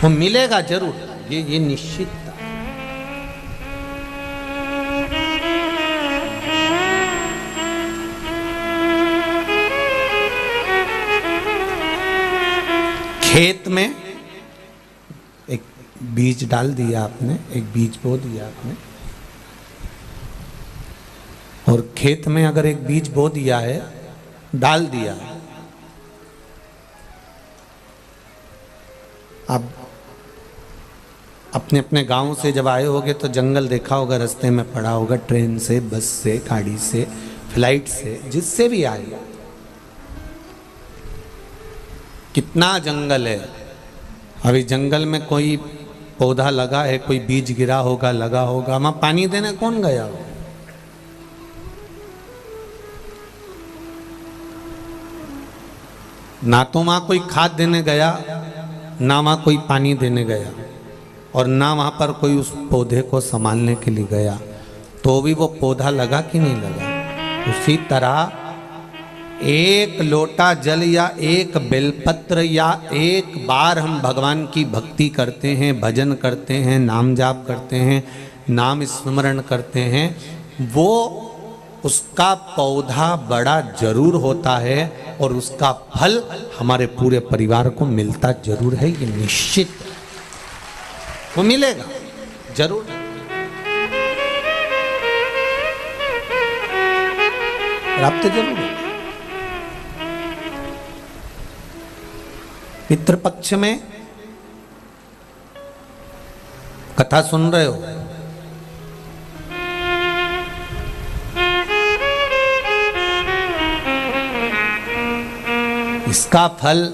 वो मिलेगा जरूर, ये निश्चित था। खेत में एक बीज डाल दिया आपने, एक बीज बो दिया आपने, और खेत में अगर एक बीज बो दिया है, डाल दिया, अब अपने अपने गांव से जब आए होगे तो जंगल देखा होगा, रास्ते में पड़ा होगा, ट्रेन से, बस से, गाड़ी से, फ्लाइट से, जिससे भी आए, कितना जंगल है। अभी जंगल में कोई पौधा लगा है, कोई बीज गिरा होगा, लगा होगा, वहां पानी देने कौन गया हो? ना तो वहां कोई खाद देने गया, ना वहां कोई पानी देने गया, और ना वहां पर कोई उस पौधे को संभालने के लिए गया, तो भी वो पौधा लगा कि नहीं लगा। उसी तरह एक लोटा जल या एक बेलपत्र या एक बार हम भगवान की भक्ति करते हैं, भजन करते हैं, नाम जाप करते हैं, नाम स्मरण करते हैं, वो उसका पौधा बड़ा जरूर होता है और उसका फल हमारे पूरे परिवार को मिलता जरूर है, ये निश्चित है, वो मिलेगा जरूर। प्राप्त जरूर है। पितृपक्ष में कथा सुन रहे हो, इसका फल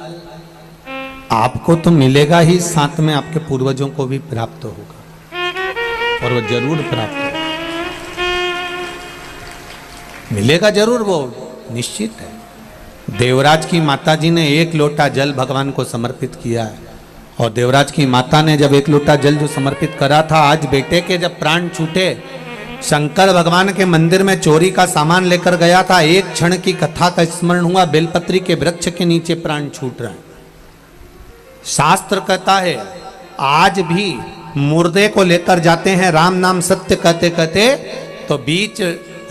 आपको तो मिलेगा ही, साथ में आपके पूर्वजों को भी प्राप्त होगा, और वो जरूर प्राप्त होगा, मिलेगा जरूर, वो निश्चित है। देवराज की माता जी ने एक लोटा जल भगवान को समर्पित किया है, और देवराज की माता ने जब एक लोटा जल जो समर्पित करा था, आज बेटे के जब प्राण छूटे, शंकर भगवान के मंदिर में चोरी का सामान लेकर गया था, एक क्षण की कथा का स्मरण हुआ, बेलपत्री के वृक्ष के नीचे प्राण छूट रहे हैं। शास्त्र कहता है आज भी मुर्दे को लेकर जाते हैं राम नाम सत्य कहते कहते, तो बीच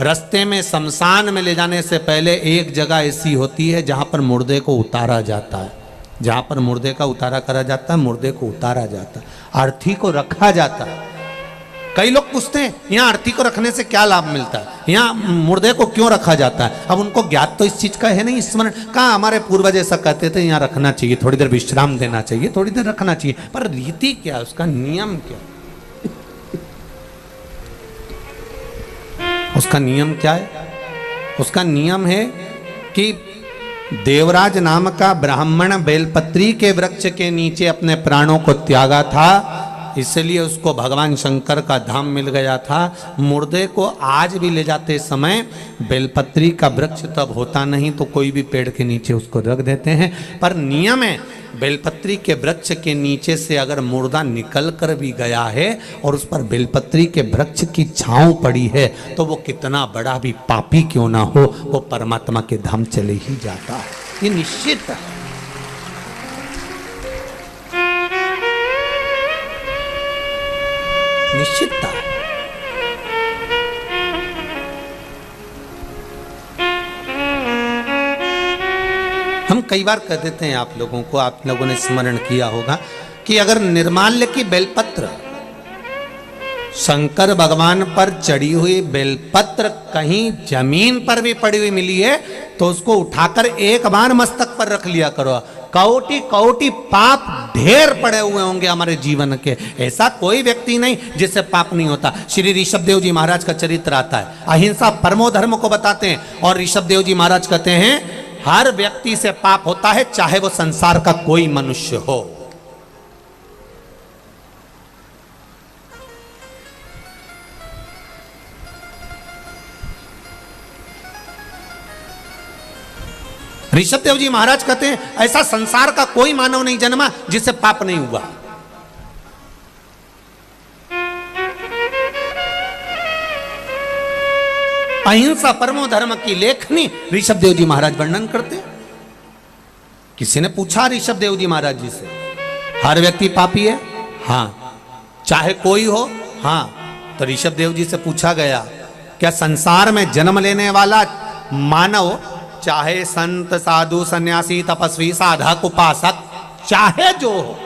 रास्ते में शमशान में ले जाने से पहले एक जगह ऐसी होती है जहां पर मुर्दे को उतारा जाता है, जहां पर मुर्दे का उतारा करा जाता है, मुर्दे को उतारा जाता है, अर्थी को रखा जाता है। कई लोग पूछते हैं यहाँ अर्थी को रखने से क्या लाभ मिलता है, यहाँ मुर्दे को क्यों रखा जाता है। अब उनको ज्ञात तो इस चीज का है नहीं, स्मरण कहाँ, हमारे पूर्वज ऐसा कहते थे यहाँ रखना चाहिए, थोड़ी देर विश्राम देना चाहिए, थोड़ी देर रखना चाहिए, पर रीति क्या, उसका नियम क्या। उसका नियम क्या है? उसका नियम है कि देवराज नाम का ब्राह्मण बेलपत्री के वृक्ष के नीचे अपने प्राणों को त्यागा था, इसलिए उसको भगवान शंकर का धाम मिल गया था। मुर्दे को आज भी ले जाते समय बेलपत्री का वृक्ष तब होता नहीं तो कोई भी पेड़ के नीचे उसको रख देते हैं, पर नियम है बेलपत्री के वृक्ष के नीचे से अगर मुर्दा निकल कर भी गया है और उस पर बेलपत्री के वृक्ष की छांव पड़ी है तो वो कितना बड़ा भी पापी क्यों ना हो, वो परमात्मा के धाम चले ही जाता है। ये निश्चित है। निश्चितता। हम कई बार कह देते हैं आप लोगों को, आप लोगों ने स्मरण किया होगा कि अगर निर्माल्य की बेलपत्र, शंकर भगवान पर चढ़ी हुई बेलपत्र कहीं जमीन पर भी पड़ी हुई मिली है तो उसको उठाकर एक बार मस्तक पर रख लिया करो। कौटी कौटी पाप ढेर पड़े हुए होंगे हमारे जीवन के, ऐसा कोई व्यक्ति नहीं जिससे पाप नहीं होता। श्री ऋषभदेव जी महाराज का चरित्र आता है, अहिंसा परमो धर्म को बताते हैं, और ऋषभदेव जी महाराज कहते हैं हर व्यक्ति से पाप होता है, चाहे वो संसार का कोई मनुष्य हो। ऋषभदेव जी महाराज कहते हैं ऐसा संसार का कोई मानव नहीं जन्मा जिससे पाप नहीं हुआ। अहिंसा परमो धर्म की लेखनी ऋषभदेव जी महाराज वर्णन करते। किसी ने पूछा ऋषभदेव जी महाराज जी से, हर व्यक्ति पापी है? हाँ। चाहे कोई हो? हाँ। तो ऋषभदेव जी से पूछा गया, क्या संसार में जन्म लेने वाला मानव, चाहे संत साधु सन्यासी तपस्वी साधक उपासक चाहे जो हो,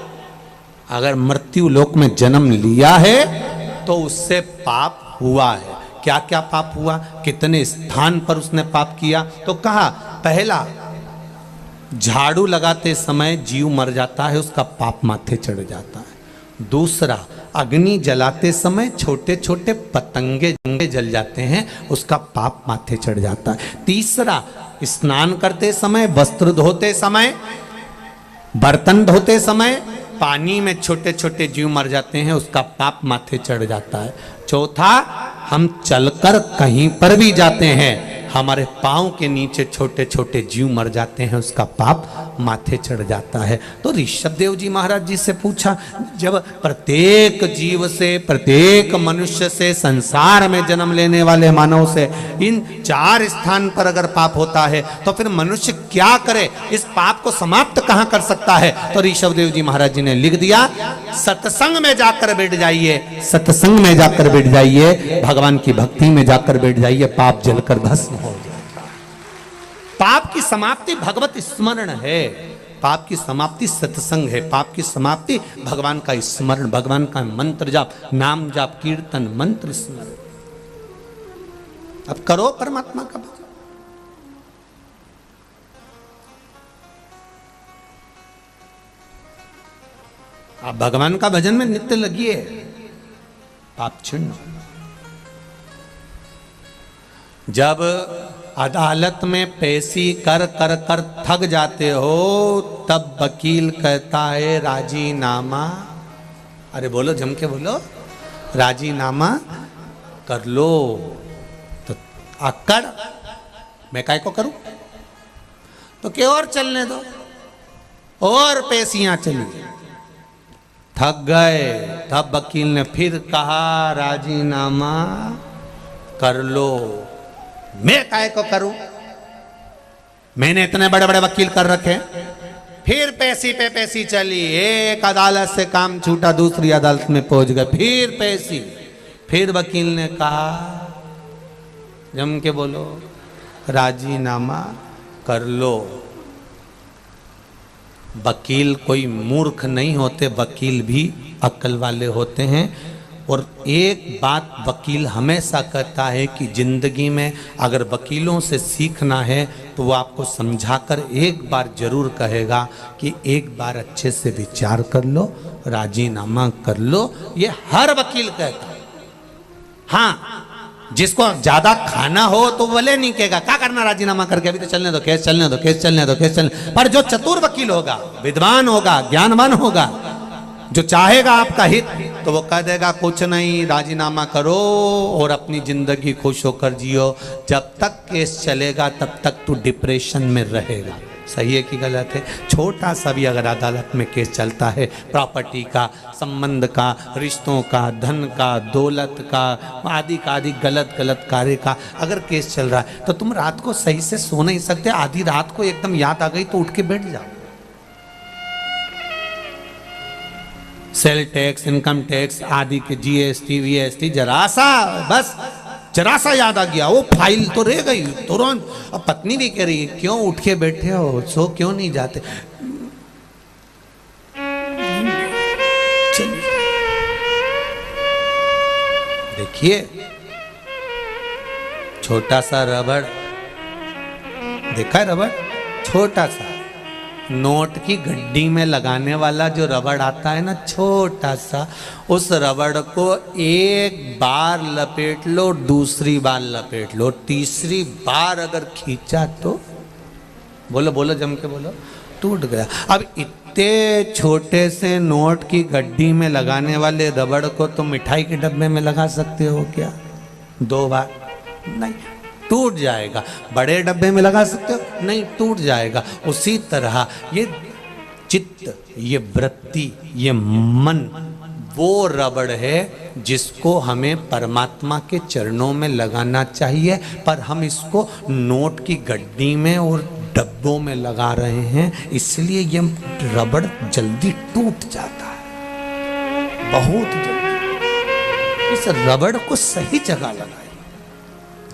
अगर मृत्यु लोक में जन्म लिया है तो उससे पाप हुआ है? क्या क्या पाप हुआ, कितने स्थान पर उसने पाप किया? तो कहा, पहला, झाड़ू लगाते समय जीव मर जाता है, उसका पाप माथे चढ़ जाता है। दूसरा, अग्नि जलाते समय छोटे छोटे पतंगे जल जाते हैं, उसका पाप माथे चढ़ जाता है। तीसरा, स्नान करते समय, वस्त्र धोते समय, बर्तन धोते समय पानी में छोटे छोटे जीव मर जाते हैं, उसका पाप माथे चढ़ जाता है। चौथा, हम चलकर कहीं पर भी जाते हैं, हमारे पांव के नीचे छोटे छोटे जीव मर जाते हैं, उसका पाप माथे चढ़ जाता है। तो ऋषभदेव जी महाराज जी से पूछा, जब प्रत्येक जीव से, प्रत्येक मनुष्य से, संसार में जन्म लेने वाले मानव से इन 4 स्थान पर अगर पाप होता है तो फिर मनुष्य क्या करे, इस पाप को समाप्त कहां कर सकता है? तो ऋषभदेव जी महाराज जी ने लिख दिया, सत्संग में जाकर बैठ जाइए, सत्संग में जाकर बैठ जाइए, भगवान की भक्ति में जाकर बैठ जाइए, पाप जलकर भस्म हो जाएगा। पाप की समाप्ति भगवत स्मरण है, पाप की समाप्ति सत्संग है, पाप की समाप्ति भगवान का स्मरण, भगवान का मंत्र जाप, नाम जाप, कीर्तन, मंत्र स्मरण। अब करो परमात्मा का भजन। आप भगवान का भजन में नित्य लगिए, पाप छिन्न। जब अदालत में पेशी कर कर कर थक जाते हो तब वकील कहता है राजीनामा, अरे बोलो जम के बोलो, राजीनामा कर लो। तो अक्कड़ मैं काय को करूं, तो क्या और चलने दो, और पेशियां चली, थक गए। तब वकील ने फिर कहा राजीनामा कर लो। मैं काय को करूं, मैंने इतने बड़े बड़े वकील कर रखे। फिर पैसी पे पैसी चली, एक अदालत से काम छूटा दूसरी अदालत में पहुंच गए, फिर पैसी। फिर वकील ने कहा जम के बोलो राजीनामा कर लो। वकील कोई मूर्ख नहीं होते, वकील भी अक्ल वाले होते हैं। और एक बात वकील हमेशा कहता है कि जिंदगी में अगर वकीलों से सीखना है तो वो आपको समझाकर एक बार जरूर कहेगा कि एक बार अच्छे से विचार कर लो, राजीनामा कर लो। ये हर वकील कहता है। हाँ, जिसको ज्यादा खाना हो तो भले नहीं कहेगा क्या करना राजीनामा करके, अभी तो चलने दो केस, चलने दो केस, चलने दो केस, चलने। पर जो चतुर वकील होगा, विद्वान होगा, ज्ञानवान होगा, जो चाहेगा आपका हित, तो वो कह देगा कुछ नहीं, राजीनामा करो और अपनी जिंदगी खुश होकर जियो। जब तक केस चलेगा तब तक तू डिप्रेशन में रहेगा। सही है कि गलत है? छोटा सा भी अगर अदालत में केस चलता है, प्रॉपर्टी का, संबंध का, रिश्तों का, धन का, दौलत का, आदि का आदि गलत गलत कार्य का अगर केस चल रहा है, तो तुम रात को सही से सो नहीं सकते। आधी रात को एकदम याद आ गई तो उठ के बैठ जाओ। सेल टैक्स, इनकम टैक्स आदि के जीएसटी वीएसटी, जरा सा बस जरा सा याद आ गया, वो फाइल तो रह गई तुरंत। अब पत्नी भी कह रही है क्यों उठ के बैठे हो, सो क्यों नहीं जाते? चलिए देखिए, छोटा सा रबड़, देखा है रबड़? छोटा सा नोट की गड्डी में लगाने वाला जो रबड़ आता है ना, छोटा सा, उस रबड़ को एक बार लपेट लो, दूसरी बार लपेट लो, तीसरी बार अगर खींचा तो बोलो बोलो जम के बोलो, टूट गया। अब इतने छोटे से नोट की गड्डी में लगाने वाले रबड़ को तुम मिठाई के डब्बे में लगा सकते हो क्या? 2 बार? नहीं, टूट जाएगा। बड़े डब्बे में लगा सकते हो? नहीं, टूट जाएगा। उसी तरह ये चित्त, ये वृत्ति, ये मन वो रबड़ है जिसको हमें परमात्मा के चरणों में लगाना चाहिए, पर हम इसको नोट की गड्डी में और डब्बों में लगा रहे हैं, इसलिए ये रबड़ जल्दी टूट जाता है, बहुत जल्दी। इस रबड़ को सही जगह लगाए।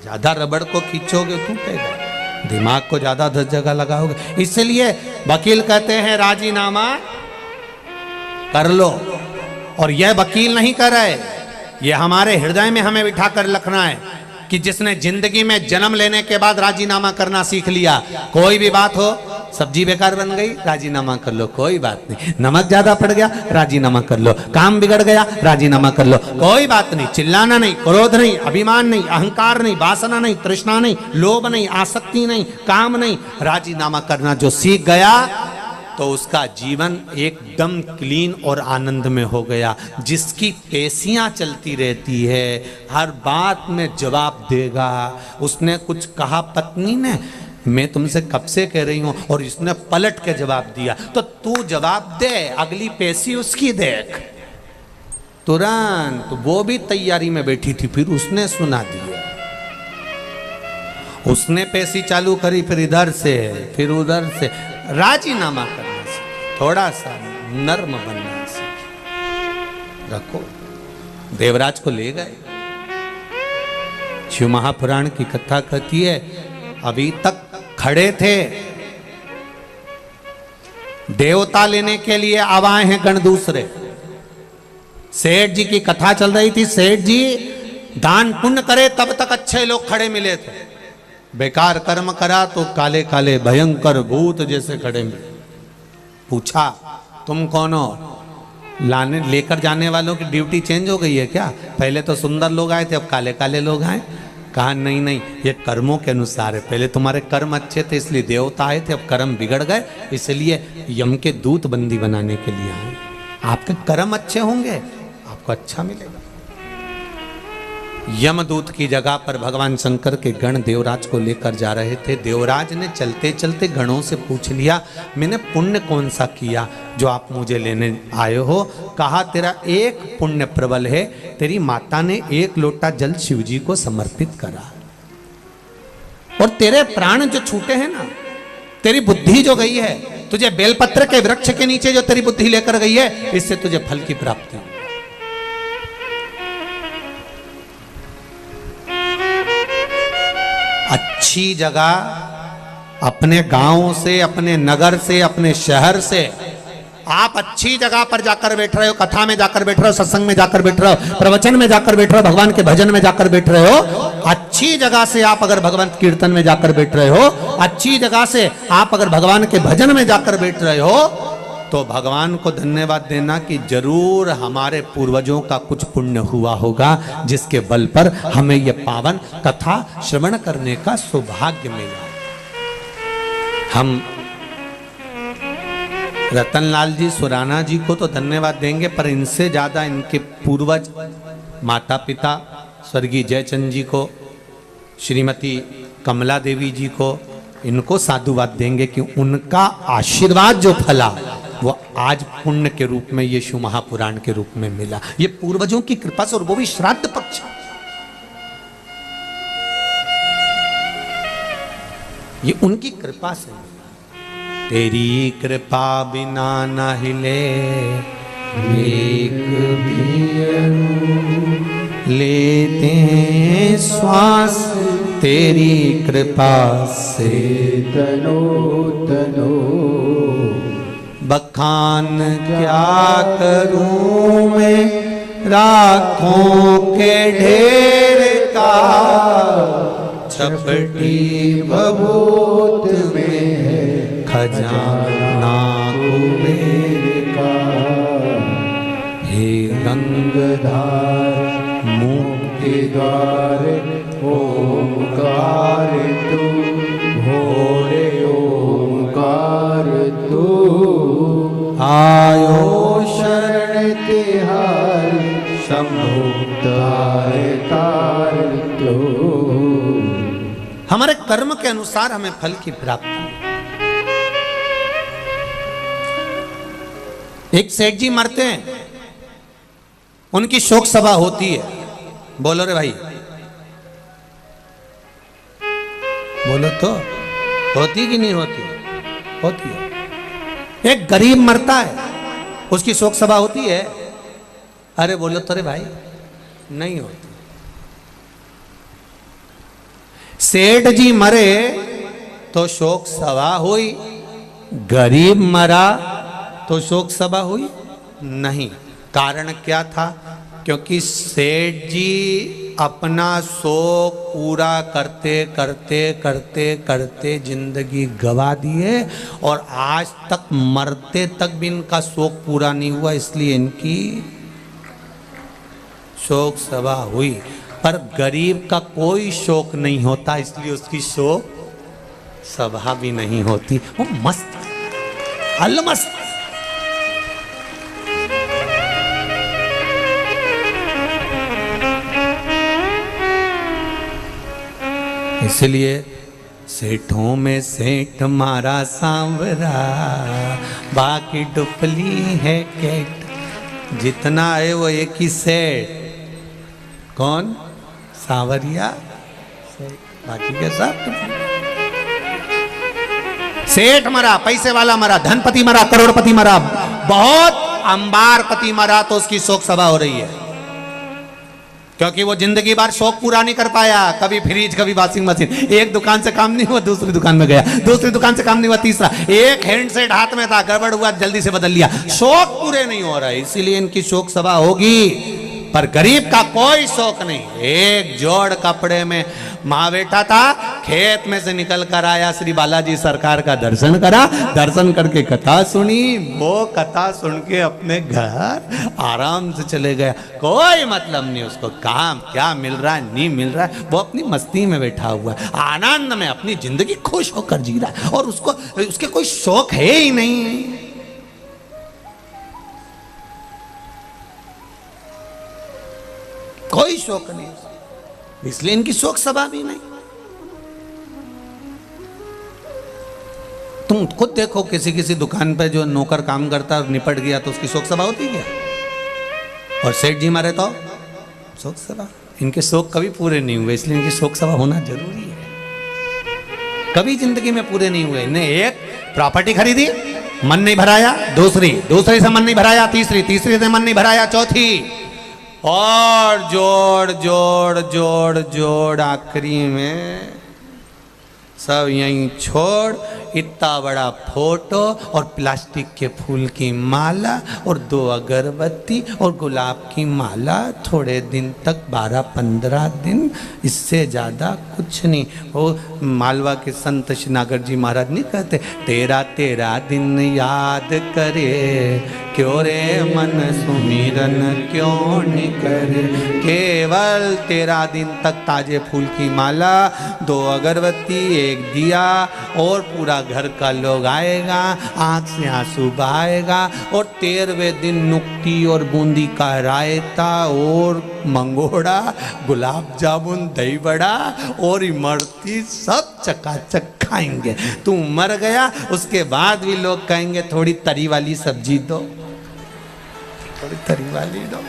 ज्यादा रबड़ को खींचोगे टूटेगा, दिमाग को ज्यादा 10 जगह लगाओगे। इसलिए वकील कहते हैं राजीनामा कर लो, और यह वकील नहीं कर रहे, ये हमारे हृदय में हमें बिठा कर रखना है कि जिसने जिंदगी में जन्म लेने के बाद राजीनामा करना सीख लिया, कोई भी बात हो, सब्जी बेकार बन गई, राजीनामा कर लो, कोई बात नहीं। नमक ज्यादा पड़ गया, राजीनामा कर लो। काम बिगड़ गया, राजीनामा कर लो, कोई बात नहीं। चिल्लाना नहीं, क्रोध नहीं, अभिमान नहीं, अहंकार नहीं, वासना नहीं, तृष्णा नहीं, लोभ नहीं, आसक्ति नहीं, काम नहीं, राजीनामा करना जो सीख गया तो उसका जीवन एकदम क्लीन और आनंद में हो गया। जिसकी पेशियां चलती रहती है, हर बात में जवाब देगा। उसने कुछ कहा पत्नी ने, मैं तुमसे कब से कह रही हूं, और इसने पलट के जवाब दिया, तो तू जवाब दे, अगली पेशी उसकी देख। तुरंत वो भी तैयारी में बैठी थी, फिर उसने सुना दिया, उसने पेशी चालू करी, फिर इधर से फिर उधर से। राजीनामा करना सीख, थोड़ा सा नर्म बनना सीख। रखो, देवराज को ले गए। शिव महापुराण की कथा कहती है, अभी तक खड़े थे, देवता लेने के लिए अब आए हैं गण दूसरे। सेठ जी की कथा चल रही थी, सेठ जी दान पुण्य करे तब तक अच्छे लोग खड़े मिले थे, बेकार कर्म करा तो काले काले भयंकर भूत जैसे खड़े मिले। पूछा तुम कौन हो? लाने लेकर जाने वालों की ड्यूटी चेंज हो गई है क्या? पहले तो सुंदर लोग आए थे, अब काले काले लोग आए। कहा नहीं नहीं, ये कर्मों के अनुसार है, पहले तुम्हारे कर्म अच्छे थे इसलिए देवता आए थे, अब कर्म बिगड़ गए इसलिए यम के दूत बंदी बनाने के लिए आए। आपके कर्म अच्छे होंगे आपको अच्छा मिलेगा। यमदूत की जगह पर भगवान शंकर के गण देवराज को लेकर जा रहे थे। देवराज ने चलते चलते गणों से पूछ लिया, मैंने पुण्य कौन सा किया जो आप मुझे लेने आए हो? कहा तेरा एक पुण्य प्रबल है, तेरी माता ने 1 लोटा जल शिव जी को समर्पित करा, और तेरे प्राण जो छूटे हैं ना, तेरी बुद्धि जो गई है, तुझे बेलपत्र के वृक्ष के नीचे जो तेरी बुद्धि लेकर गई है, इससे तुझे फल की प्राप्ति। अच्छी जगह अपने गांव से, अपने नगर से, अपने शहर से, आप अच्छी जगह पर जाकर बैठ रहे हो, कथा में जाकर बैठ रहे हो, सत्संग में जाकर बैठ रहे हो, प्रवचन में जाकर बैठ रहे हो, भगवान के भजन में जाकर बैठ रहे हो। अच्छी जगह से आप अगर भगवान कीर्तन में जाकर बैठ रहे हो, अच्छी जगह से आप अगर भगवान के भजन में जाकर बैठ रहे हो, तो भगवान को धन्यवाद देना कि जरूर हमारे पूर्वजों का कुछ पुण्य हुआ होगा, जिसके बल पर हमें यह पावन कथा श्रवण करने का सौभाग्य मिला। हम रतनलाल जी सुराना जी को तो धन्यवाद देंगे, पर इनसे ज्यादा इनके पूर्वज माता पिता स्वर्गीय जयचंद जी को, श्रीमती कमला देवी जी को, इनको साधुवाद देंगे कि उनका आशीर्वाद जो फला वो आज पुण्य के रूप में यीशु महापुराण के रूप में मिला। ये पूर्वजों की कृपा से, और वो भी श्राद्ध पक्ष। ये उनकी कृपा से। तेरी कृपा बिना न हिले एक भी लेते श्वास, तेरी कृपा से तनो तनो बखान क्या करूं मैं राखों के ढेर का, छपटी भभूत में है खजाना कुबेर का। हे गंगाधार मुक्ति द्वार ओंकार तू, भोरे ओंकार तू, आयो शरण तिहारी शंभु तार तार तू। हमारे कर्म के अनुसार हमें फल की प्राप्ति। एक सेठ जी मरते हैं, उनकी शोक सभा होती है। बोलो रे भाई, बोलो तो, होती कि नहीं होती? होती है। एक गरीब मरता है, उसकी शोक सभा होती है? अरे बोलो तो रे भाई, नहीं होती। सेठ जी मरे तो शोक सभा हुई, गरीब मरा तो शोक सभा हुई नहीं। कारण क्या था? क्योंकि सेठ जी अपना शोक पूरा करते करते करते करते जिंदगी गवा दिए, और आज तक मरते तक भी इनका शोक पूरा नहीं हुआ, इसलिए इनकी शोक सभा हुई। पर गरीब का कोई शोक नहीं होता, इसलिए उसकी शोक सभा भी नहीं होती। वो मस्त, अलमस्त। इसलिए सेठों में सेठ मारा सांवरा, बाकी डुपली है केट। जितना है वो एक ही सेठ। कौन? सांवरिया। बाकी के सब सेठ मरा, पैसे वाला मरा, धनपति मरा, करोड़पति मरा, बहुत अंबारपति मरा तो उसकी शोक सभा हो रही है, क्योंकि वो जिंदगी भर शौक पूरा नहीं कर पाया। कभी फ्रिज, कभी वॉशिंग मशीन, एक दुकान से काम नहीं हुआ दूसरी दुकान में गया, दूसरी दुकान से काम नहीं हुआ तीसरा, एक हैंडसेट हाथ में था, गड़बड़ हुआ जल्दी से बदल लिया। शौक पूरे नहीं हो रहा है, इसीलिए इनकी शोक सभा होगी। पर गरीब का कोई शौक नहीं। एक जोड़ कपड़े में माँ बेटा था, खेत में से निकल कर आया, श्री बालाजी सरकार का दर्शन करा, दर्शन करके कथा सुनी, वो कथा सुन के अपने घर आराम से चले गया। कोई मतलब नहीं उसको काम क्या मिल रहा है नहीं मिल रहा है, वो अपनी मस्ती में बैठा हुआ है, आनंद में अपनी जिंदगी खुश होकर जी रहा है, और उसको उसके कोई शौक है ही नहीं। कोई शौक नहीं, इसलिए इनकी शोक सभा भी नहीं। तुम खुद देखो, किसी किसी दुकान पे जो नौकर काम करता और निपट गया तो उसकी शोक सभा होती क्या? और सेठ जी मारे तो शोक सभा। इनके शोक कभी पूरे नहीं हुए, इसलिए इनकी शोक सभा होना जरूरी है। कभी जिंदगी में पूरे नहीं हुए। इन्हें एक प्रॉपर्टी खरीदी, मन नहीं भराया, दूसरी से मन नहीं भराया, तीसरी से मन नहीं भराया, चौथी, और जोड़ जोड़ जोड़ जोड़ आखिरी में सब यहीं छोड़ इतना बड़ा फोटो और प्लास्टिक के फूल की माला और 2 अगरबत्ती और गुलाब की माला, थोड़े दिन तक 12-15 दिन, इससे ज़्यादा कुछ नहीं। वो मालवा के संत श्रीनागर जी महाराज नहीं कहते, तेरा तेरा दिन याद करे, क्यों रे मन सुमिरन क्यों नहीं करे। केवल 13 दिन तक ताजे फूल की माला, 2 अगरबत्ती, 1 दिया, और पूरा घर का लोग आएगा, आँख से आंसू बहाएगा, और 13वें दिन नुक्ती और बूंदी का रायता और मंगोड़ा, गुलाब जामुन, दही बड़ा और इमरती सब चकाचक खाएंगे। तू मर गया, उसके बाद भी लोग कहेंगे थोड़ी तरी वाली सब्जी दो, थोड़ी तरी वाली दो,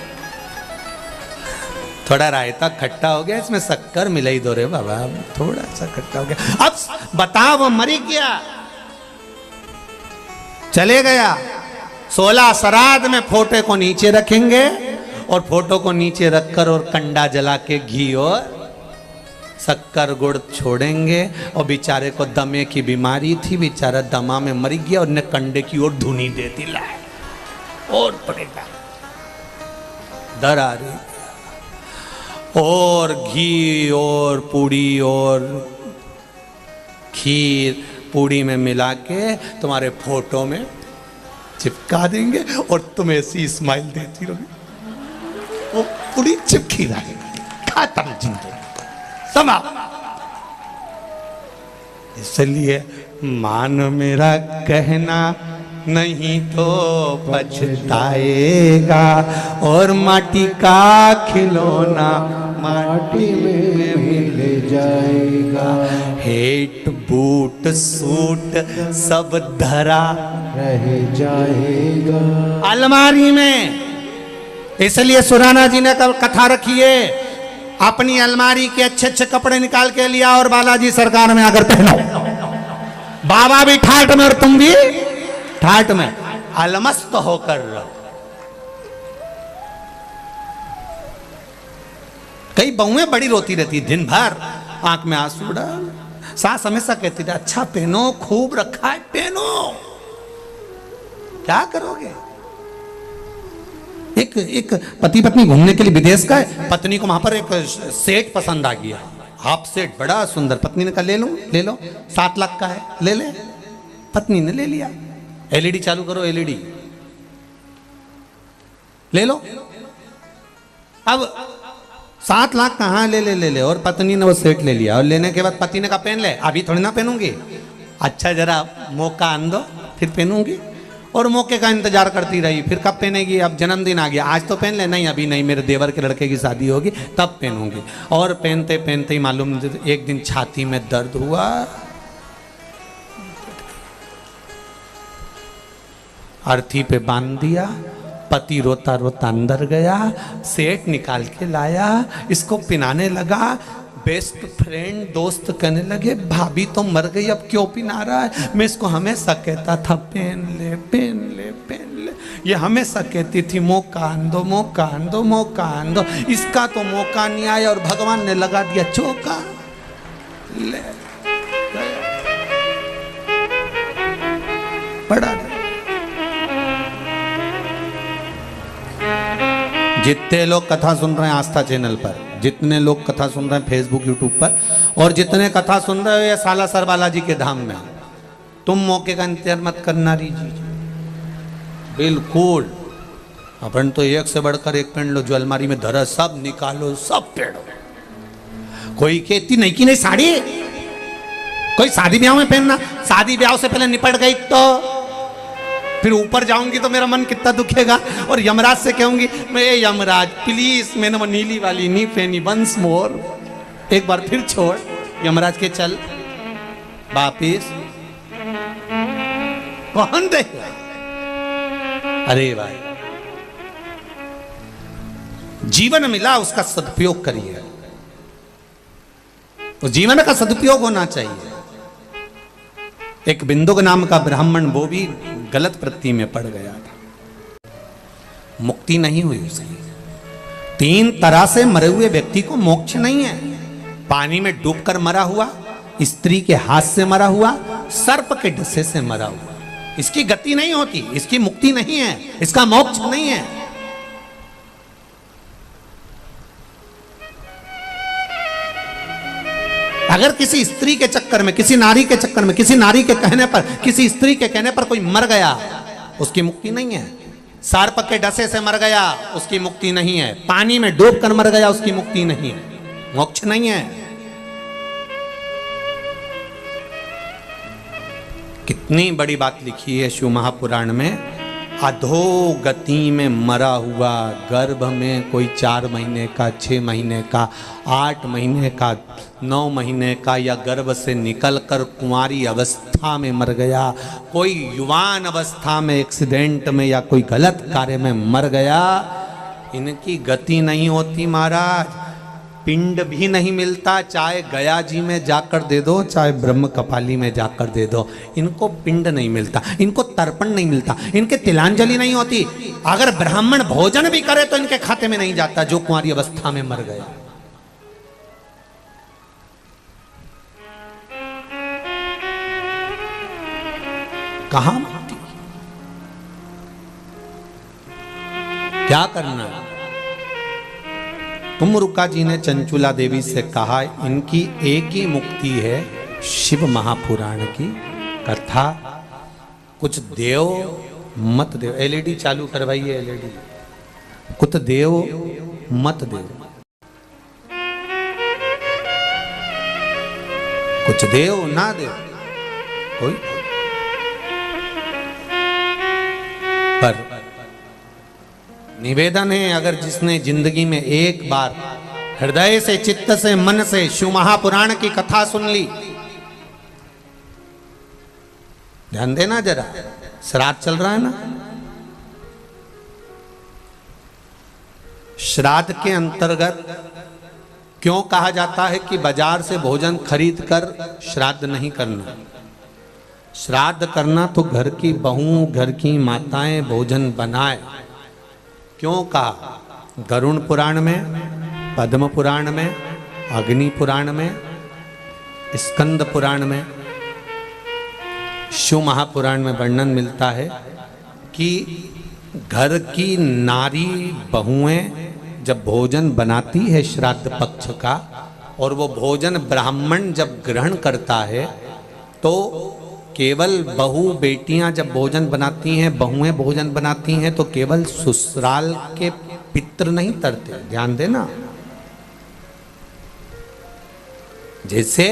थोड़ा रायता खट्टा हो गया, इसमें शक्कर मिला ही दो रे बाबा, थोड़ा सा खट्टा हो गया। अब बताओ, वो मर गया, चले गया, 16 श्राद्ध में फोटो को नीचे रखेंगे, और फोटो को नीचे रखकर और कंडा जला के घी और शक्कर गुड़ छोड़ेंगे। और बेचारे को दमे की बीमारी थी, बेचारा दमा में मर गया, और ने कंडे की ओर धुनी दे दी, लाए और पड़ेगा, डर आ रही, और घी और पूड़ी और खीर पूड़ी में मिला के तुम्हारे फोटो में चिपका देंगे, और तुम ऐसी स्माइल देती रहोगी, वो पूरी चिपकी रहेगी, खत्म जिंदगी, समाप्त। इसलिए मान मेरा कहना नहीं तो पछताएगा, और माटी का खिलौना माटी में मिल जाएगा। हेट बूट सूट सब धरा रह जाएगा अलमारी में। इसलिए सुराना जी ने कल कथा रखी है, अपनी अलमारी के अच्छे अच्छे कपड़े निकाल के लिया और बालाजी सरकार में आकर पहनो। बाबा भी ठाट में और तुम भी ठाट में, अलमस्त होकर रहो। कई बहुएं बड़ी रोती रहती दिन भर, आंख में आंसू डाल। सास हमेशा कहती थी, अच्छा पहनो, खूब रखा है, पहनो। क्या करोगे? एक पति पत्नी घूमने के लिए विदेश का है, पत्नी को वहां पर एक सेट पसंद आ गया, हाफ सेट, बड़ा सुंदर। पत्नी ने कहा ले लो, 7 लाख का है, ले ले। पत्नी ने ले लिया। एलईडी चालू करो, एलईडी ले लो। अब 7 लाख कहाँ, ले। और पत्नी ने वो सेट ले लिया, और लेने के बाद पति ने कहा पहन ले। अभी थोड़ी ना पहनूंगी, अच्छा जरा मौका आन दो फिर पहनूंगी। और मौके का इंतजार करती रही, फिर कब पहनेगी, अब जन्मदिन आ गया, आज तो पहन ले। नहीं अभी नहीं, मेरे देवर के लड़के की शादी होगी तब पहनूंगी। और पहनते पहनते ही मालूम एक दिन छाती में दर्द हुआ, अर्थी पे बांध दिया। पति रोता रोता अंदर गया, सेट निकाल के लाया, इसको पिनाने लगा। बेस्ट फ्रेंड दोस्त कहने लगे, भाभी तो मर गई, अब क्यों पिना रहा है? मैं इसको हमेशा कहता था पहन ले, पहन ले, पहन ले। ये हमेशा कहती थी मौका आन दो, मौका आन दो, मौका आन दो। इसका तो मौका नहीं आया, और भगवान ने लगा दिया चौका। ले पड़ा। जितने लोग कथा सुन रहे हैं आस्था चैनल पर, जितने लोग कथा सुन रहे हैं फेसबुक यूट्यूब पर, और जितने कथा सुन रहे हो ये सालासर बालाजी के धाम में, तुम मौके का इंतजार मत करना रीजी, बिल्कुल। अपन तो एक से बढ़कर एक पहन लो, जो अलमारी में धरा सब निकालो, सब पहनो। कोई कहती नहीं कि नहीं साड़ी, कोई शादी ब्याह में पहनना, शादी ब्याह से पहले निपट गई तो फिर ऊपर जाऊंगी तो मेरा मन कितना दुखेगा। और यमराज से कहूंगी, मैं यमराज प्लीज मैंने वो नीली वाली नहीं पहनी, वंस मोर, एक बार फिर छोड़। यमराज के चल वापिस, कौन देगा? अरे भाई जीवन मिला, उसका सदुपयोग करिए, उस जीवन का सदुपयोग होना चाहिए। एक बिंदुक नाम का ब्राह्मण, वो भी गलत प्रति में पड़ गया था, मुक्ति नहीं हुई उसकी। 3 तरह से मरे हुए व्यक्ति को मोक्ष नहीं है। पानी में डूबकर मरा हुआ, स्त्री के हाथ से मरा हुआ, सर्प के डसे से मरा हुआ, इसकी गति नहीं होती, इसकी मुक्ति नहीं है, इसका मोक्ष नहीं है। अगर किसी स्त्री के चक्कर में, किसी नारी के चक्कर में, किसी नारी के कहने पर, किसी स्त्री के कहने पर कोई मर गया, उसकी मुक्ति नहीं है। सर्प के डसे से मर गया, उसकी मुक्ति नहीं है। पानी में डूब कर मर गया, उसकी मुक्ति नहीं है, मोक्ष नहीं है। कितनी बड़ी बात लिखी है शिव महापुराण में। अधोगति में मरा हुआ, गर्भ में कोई 4 महीने का, 6 महीने का, 8 महीने का, 9 महीने का, या गर्भ से निकलकर कुंवारी अवस्था में मर गया, कोई युवान अवस्था में एक्सीडेंट में या कोई गलत कार्य में मर गया, इनकी गति नहीं होती महाराज। पिंड भी नहीं मिलता, चाहे गया जी में जाकर दे दो, चाहे ब्रह्म कपाली में जाकर दे दो, इनको पिंड नहीं मिलता, इनको तर्पण नहीं मिलता, इनके तिलांजलि नहीं होती। अगर ब्राह्मण भोजन भी करे तो इनके खाते में नहीं जाता, जो कुंवारी अवस्था में मर गया। कहां मुक्ति? क्या करना है? तुमरुका जी ने चंचुला देवी से कहा, इनकी एक ही मुक्ति है, शिव महापुराण की कथा। कुछ देव मत देव। एलईडी चालू करवाइए, एलईडी। कुछ देव मत देव, कुछ देव ना देव कोई। पर निवेदन है, अगर जिसने जिंदगी में एक बार हृदय से, चित्त से, मन से शिव महापुराण की कथा सुन ली, ध्यान देना जरा, श्राद्ध चल रहा है ना, श्राद्ध के अंतर्गत क्यों कहा जाता है कि बाजार से भोजन खरीद कर श्राद्ध नहीं करना? श्राद्ध करना तो घर की बहू, घर की माताएं भोजन बनाए। क्यों कहा? गरुड़ पुराण में, पद्म पुराण में, अग्नि पुराण में, स्कंद पुराण में, शिव महापुराण में वर्णन मिलता है कि घर की नारी बहुएं जब भोजन बनाती है श्राद्ध पक्ष का, और वो भोजन ब्राह्मण जब ग्रहण करता है, तो केवल बहू बेटियां जब भोजन बनाती हैं, बहुएं भोजन बनाती हैं, तो केवल ससुराल के पितृ नहीं तरते। ध्यान देना, जैसे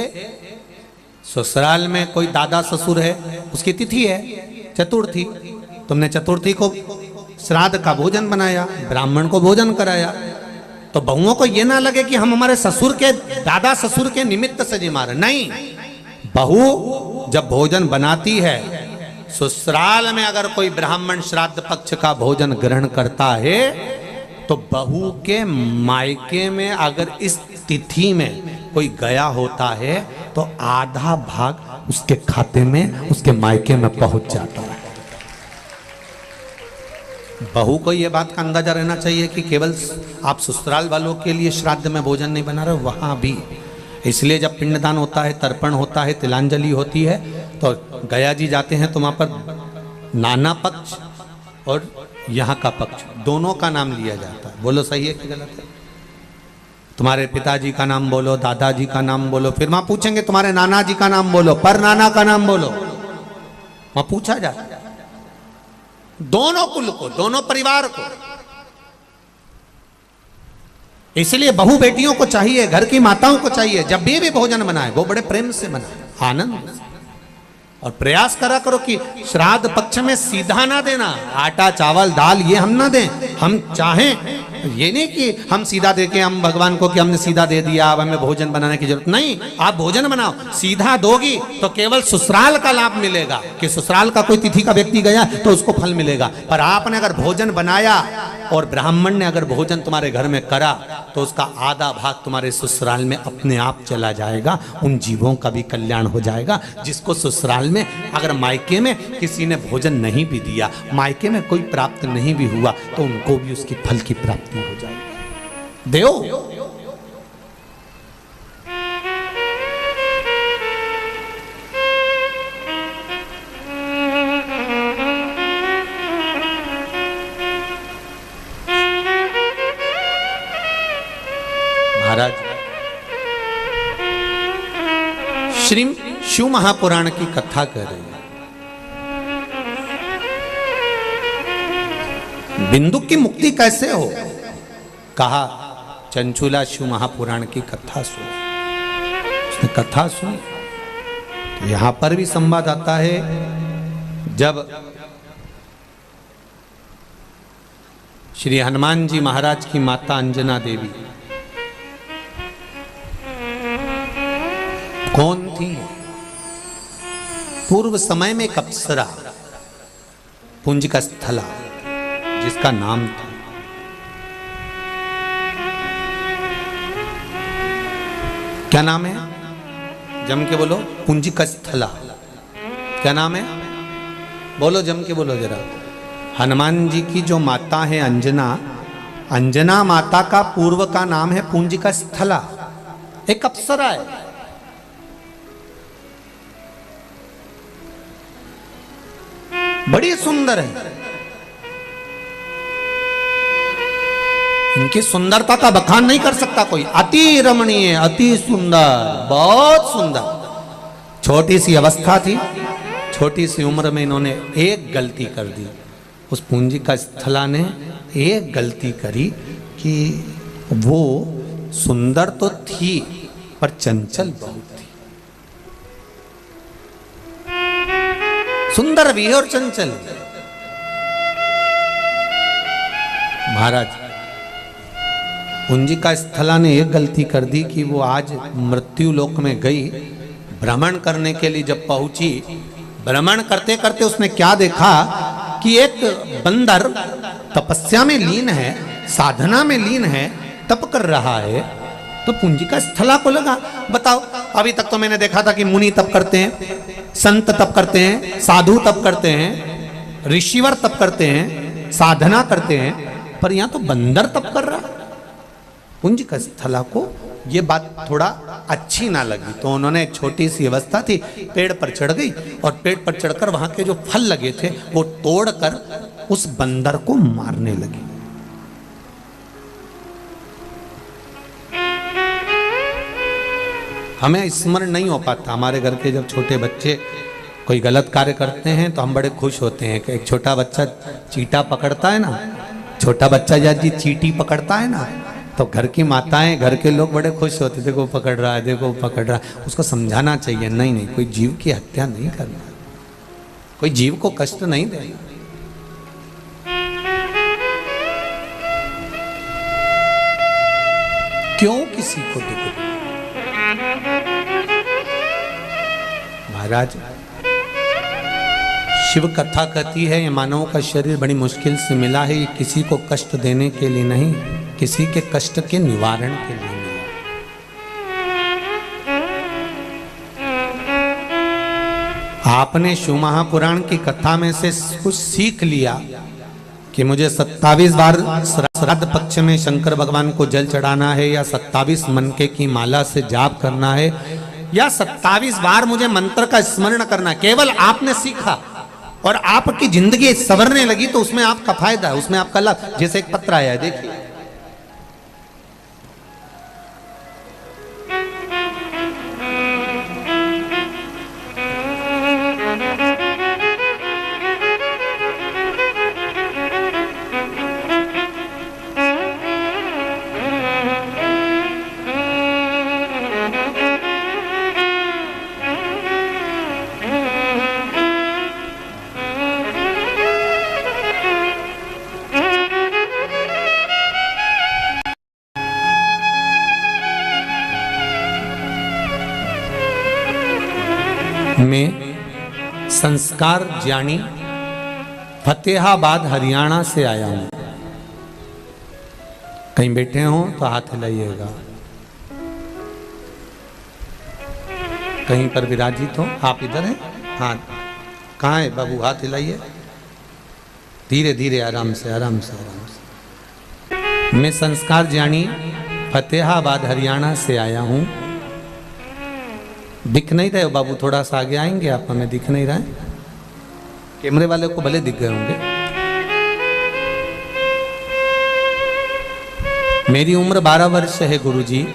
ससुराल में कोई दादा ससुर है, उसकी तिथि है चतुर्थी, तुमने चतुर्थी को श्राद्ध का भोजन बनाया, ब्राह्मण को भोजन कराया, तो बहुओं को ये ना लगे कि हम हमारे ससुर के, दादा ससुर के निमित्त से जी मारे। नहीं, बहू जब भोजन बनाती है, ससुराल में अगर कोई ब्राह्मण श्राद्ध पक्ष का भोजन ग्रहण करता है, तो बहू के मायके में अगर इस तिथि में कोई गया होता है, तो आधा भाग उसके खाते में, उसके मायके में पहुंच जाता है। बहू को यह बात का अंदाजा रहना चाहिए कि केवल आप ससुराल वालों के लिए श्राद्ध में भोजन नहीं बना रहे, वहां भी। इसलिए जब पिंडदान होता है, तर्पण होता है, तिलांजलि होती है, तो गया जी जाते हैं, तो वहां पर नाना पक्ष और यहाँ का पक्ष दोनों का नाम लिया जाता है। बोलो सही है कि गलत है? तुम्हारे पिताजी का नाम बोलो, दादाजी का नाम बोलो, फिर वहां पूछेंगे तुम्हारे नाना जी का नाम बोलो, पर नाना का नाम बोलो, वहां पूछा जाता है। दोनों कुल को, दोनों परिवार को। इसलिए बहू बेटियों को चाहिए, घर की माताओं को चाहिए, जब भी भोजन बनाए वो बड़े प्रेम से बनाए, आनंद से। और प्रयास करा करो कि श्राद्ध पक्ष में सीधा ना देना, आटा चावल दाल ये हम ना दें। हम चाहें ये नहीं कि हम सीधा दे के हम भगवान को कि हमने सीधा दे दिया, अब हमें भोजन बनाने की जरूरत नहीं। आप भोजन बनाओ, सीधा दोगी तो केवल ससुराल का लाभ मिलेगा, कि ससुराल का कोई तिथि का व्यक्ति गया तो उसको फल मिलेगा। पर आपने अगर भोजन बनाया और ब्राह्मण ने अगर भोजन तुम्हारे घर में करा, तो उसका आधा भाग तुम्हारे ससुराल में अपने आप चला जाएगा। उन जीवों का भी कल्याण हो जाएगा, जिसको ससुराल में, अगर मायके में किसी ने भोजन नहीं भी दिया, मायके में कोई प्राप्त नहीं भी हुआ, तो उनको भी उसकी फल की प्राप्ति हो जाएगी। देव श्री शिव महापुराण की कथा कर रहे हैं। बिंदु की मुक्ति कैसे हो? कहा चंचुला शिव महापुराण की कथा सुन। उसने कथा सुनी तो यहां पर भी संवाद आता है, जब श्री हनुमान जी महाराज की माता अंजना देवी कौन थी? पूर्व समय में एक अप्सरा पुंजिका स्थला जिसका नाम था। क्या नाम है? जम के बोलो। पुंजिका स्थला। क्या नाम है? बोलो, जम के बोलो जरा। हनुमान जी की जो माता है अंजना, अंजना माता का पूर्व का नाम है पुंजिका स्थला। एक अप्सरा है। बड़ी सुंदर है। इनकी सुंदरता का बखान नहीं कर सकता कोई। अति रमणीय, अति सुंदर, बहुत सुंदर। छोटी सी अवस्था थी, छोटी सी उम्र में इन्होंने एक गलती कर दी। उस पुंजिका स्थला ने एक गलती करी कि वो सुंदर तो थी पर चंचल बहुत थी। सुंदर भी है और चंचल। महाराज, पुंजिका स्थला ने एक गलती कर दी कि वो आज मृत्यु लोक में गई। भ्रमण करने के लिए जब पहुंची, भ्रमण करते करते उसने क्या देखा कि एक बंदर तपस्या में लीन है, साधना में लीन है, तप कर रहा है। तो पुंजिका स्थला को लगा, बताओ, अभी तक तो मैंने देखा था कि मुनि तप करते हैं, संत तप करते हैं, साधु तप करते हैं, ऋषिवर तप करते हैं, साधना करते हैं, पर यहां तो बंदर तप कर रहा। पुंजिका स्थला को ये बात थोड़ा अच्छी ना लगी, तो उन्होंने, एक छोटी सी अवस्था थी, पेड़ पर चढ़ गई और पेड़ पर चढ़कर वहां के जो फल लगे थे वो तोड़कर उस बंदर को मारने लगी। हमें स्मरण नहीं हो पाता। हमारे घर के जब छोटे बच्चे कोई गलत कार्य करते हैं तो हम बड़े खुश होते हैं कि एक छोटा बच्चा चींटा पकड़ता है ना, छोटा बच्चा जी चींटी पकड़ता है ना, तो घर की माताएं, घर के लोग बड़े खुश होते, देखो पकड़ रहा है, देखो पकड़ रहा है। उसको समझाना चाहिए, नहीं नहीं, कोई जीव की हत्या नहीं करना, कोई जीव को कष्ट नहीं देना। क्यों किसी को दुख? महाराज, शिव कथा कहती है ये मानव का शरीर बड़ी मुश्किल से मिला है, ये किसी को कष्ट देने के लिए नहीं, किसी के कष्ट के निवारण के लिए मिला। आपने शिव महापुराण की कथा में से कुछ सीख लिया कि मुझे 27 बार श्राद्ध पक्ष में शंकर भगवान को जल चढ़ाना है, या 27 मनके की माला से जाप करना है, या 27 बार मुझे मंत्र का स्मरण करना। केवल आपने सीखा और आपकी जिंदगी संवरने लगी, तो उसमें आपका फायदा है, उसमें आपका लाभ। जैसे एक पत्र आया है, देखिए, में संस्कार ज्ञानी फतेहाबाद हरियाणा से आया हूं। कहीं बैठे हो तो हाथ हिलाइएगा। कहीं पर विराजित हो, आप इधर हैं? हाँ, कहाँ है बाबू? हाथ हिलाइए, धीरे धीरे, आराम से, आराम से, आराम से। मैं संस्कार ज्ञानी फतेहाबाद हरियाणा से आया हूं। दिख नहीं रहे हो बाबू? थोड़ा सा आगे आएंगे आप? हमें दिख नहीं रहा है। कैमरे वाले को भले दिख गए होंगे। मेरी उम्र 12 वर्ष है गुरुजी।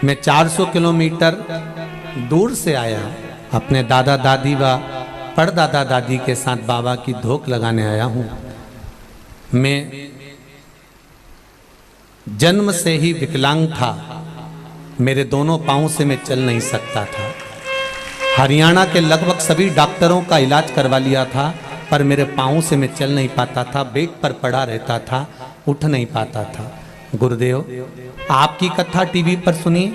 मैं 400 किलोमीटर दूर से आया, अपने दादा दादी व परदादा दादी के साथ बाबा की धोख लगाने आया हूँ। मैं जन्म से ही विकलांग था, मेरे दोनों पाँव से मैं चल नहीं सकता था। हरियाणा के लगभग सभी डॉक्टरों का इलाज करवा लिया था, पर मेरे पाँव से मैं चल नहीं पाता था, बेड पर पड़ा रहता था, उठ नहीं पाता था। गुरुदेव, आपकी कथा टीवी पर सुनी,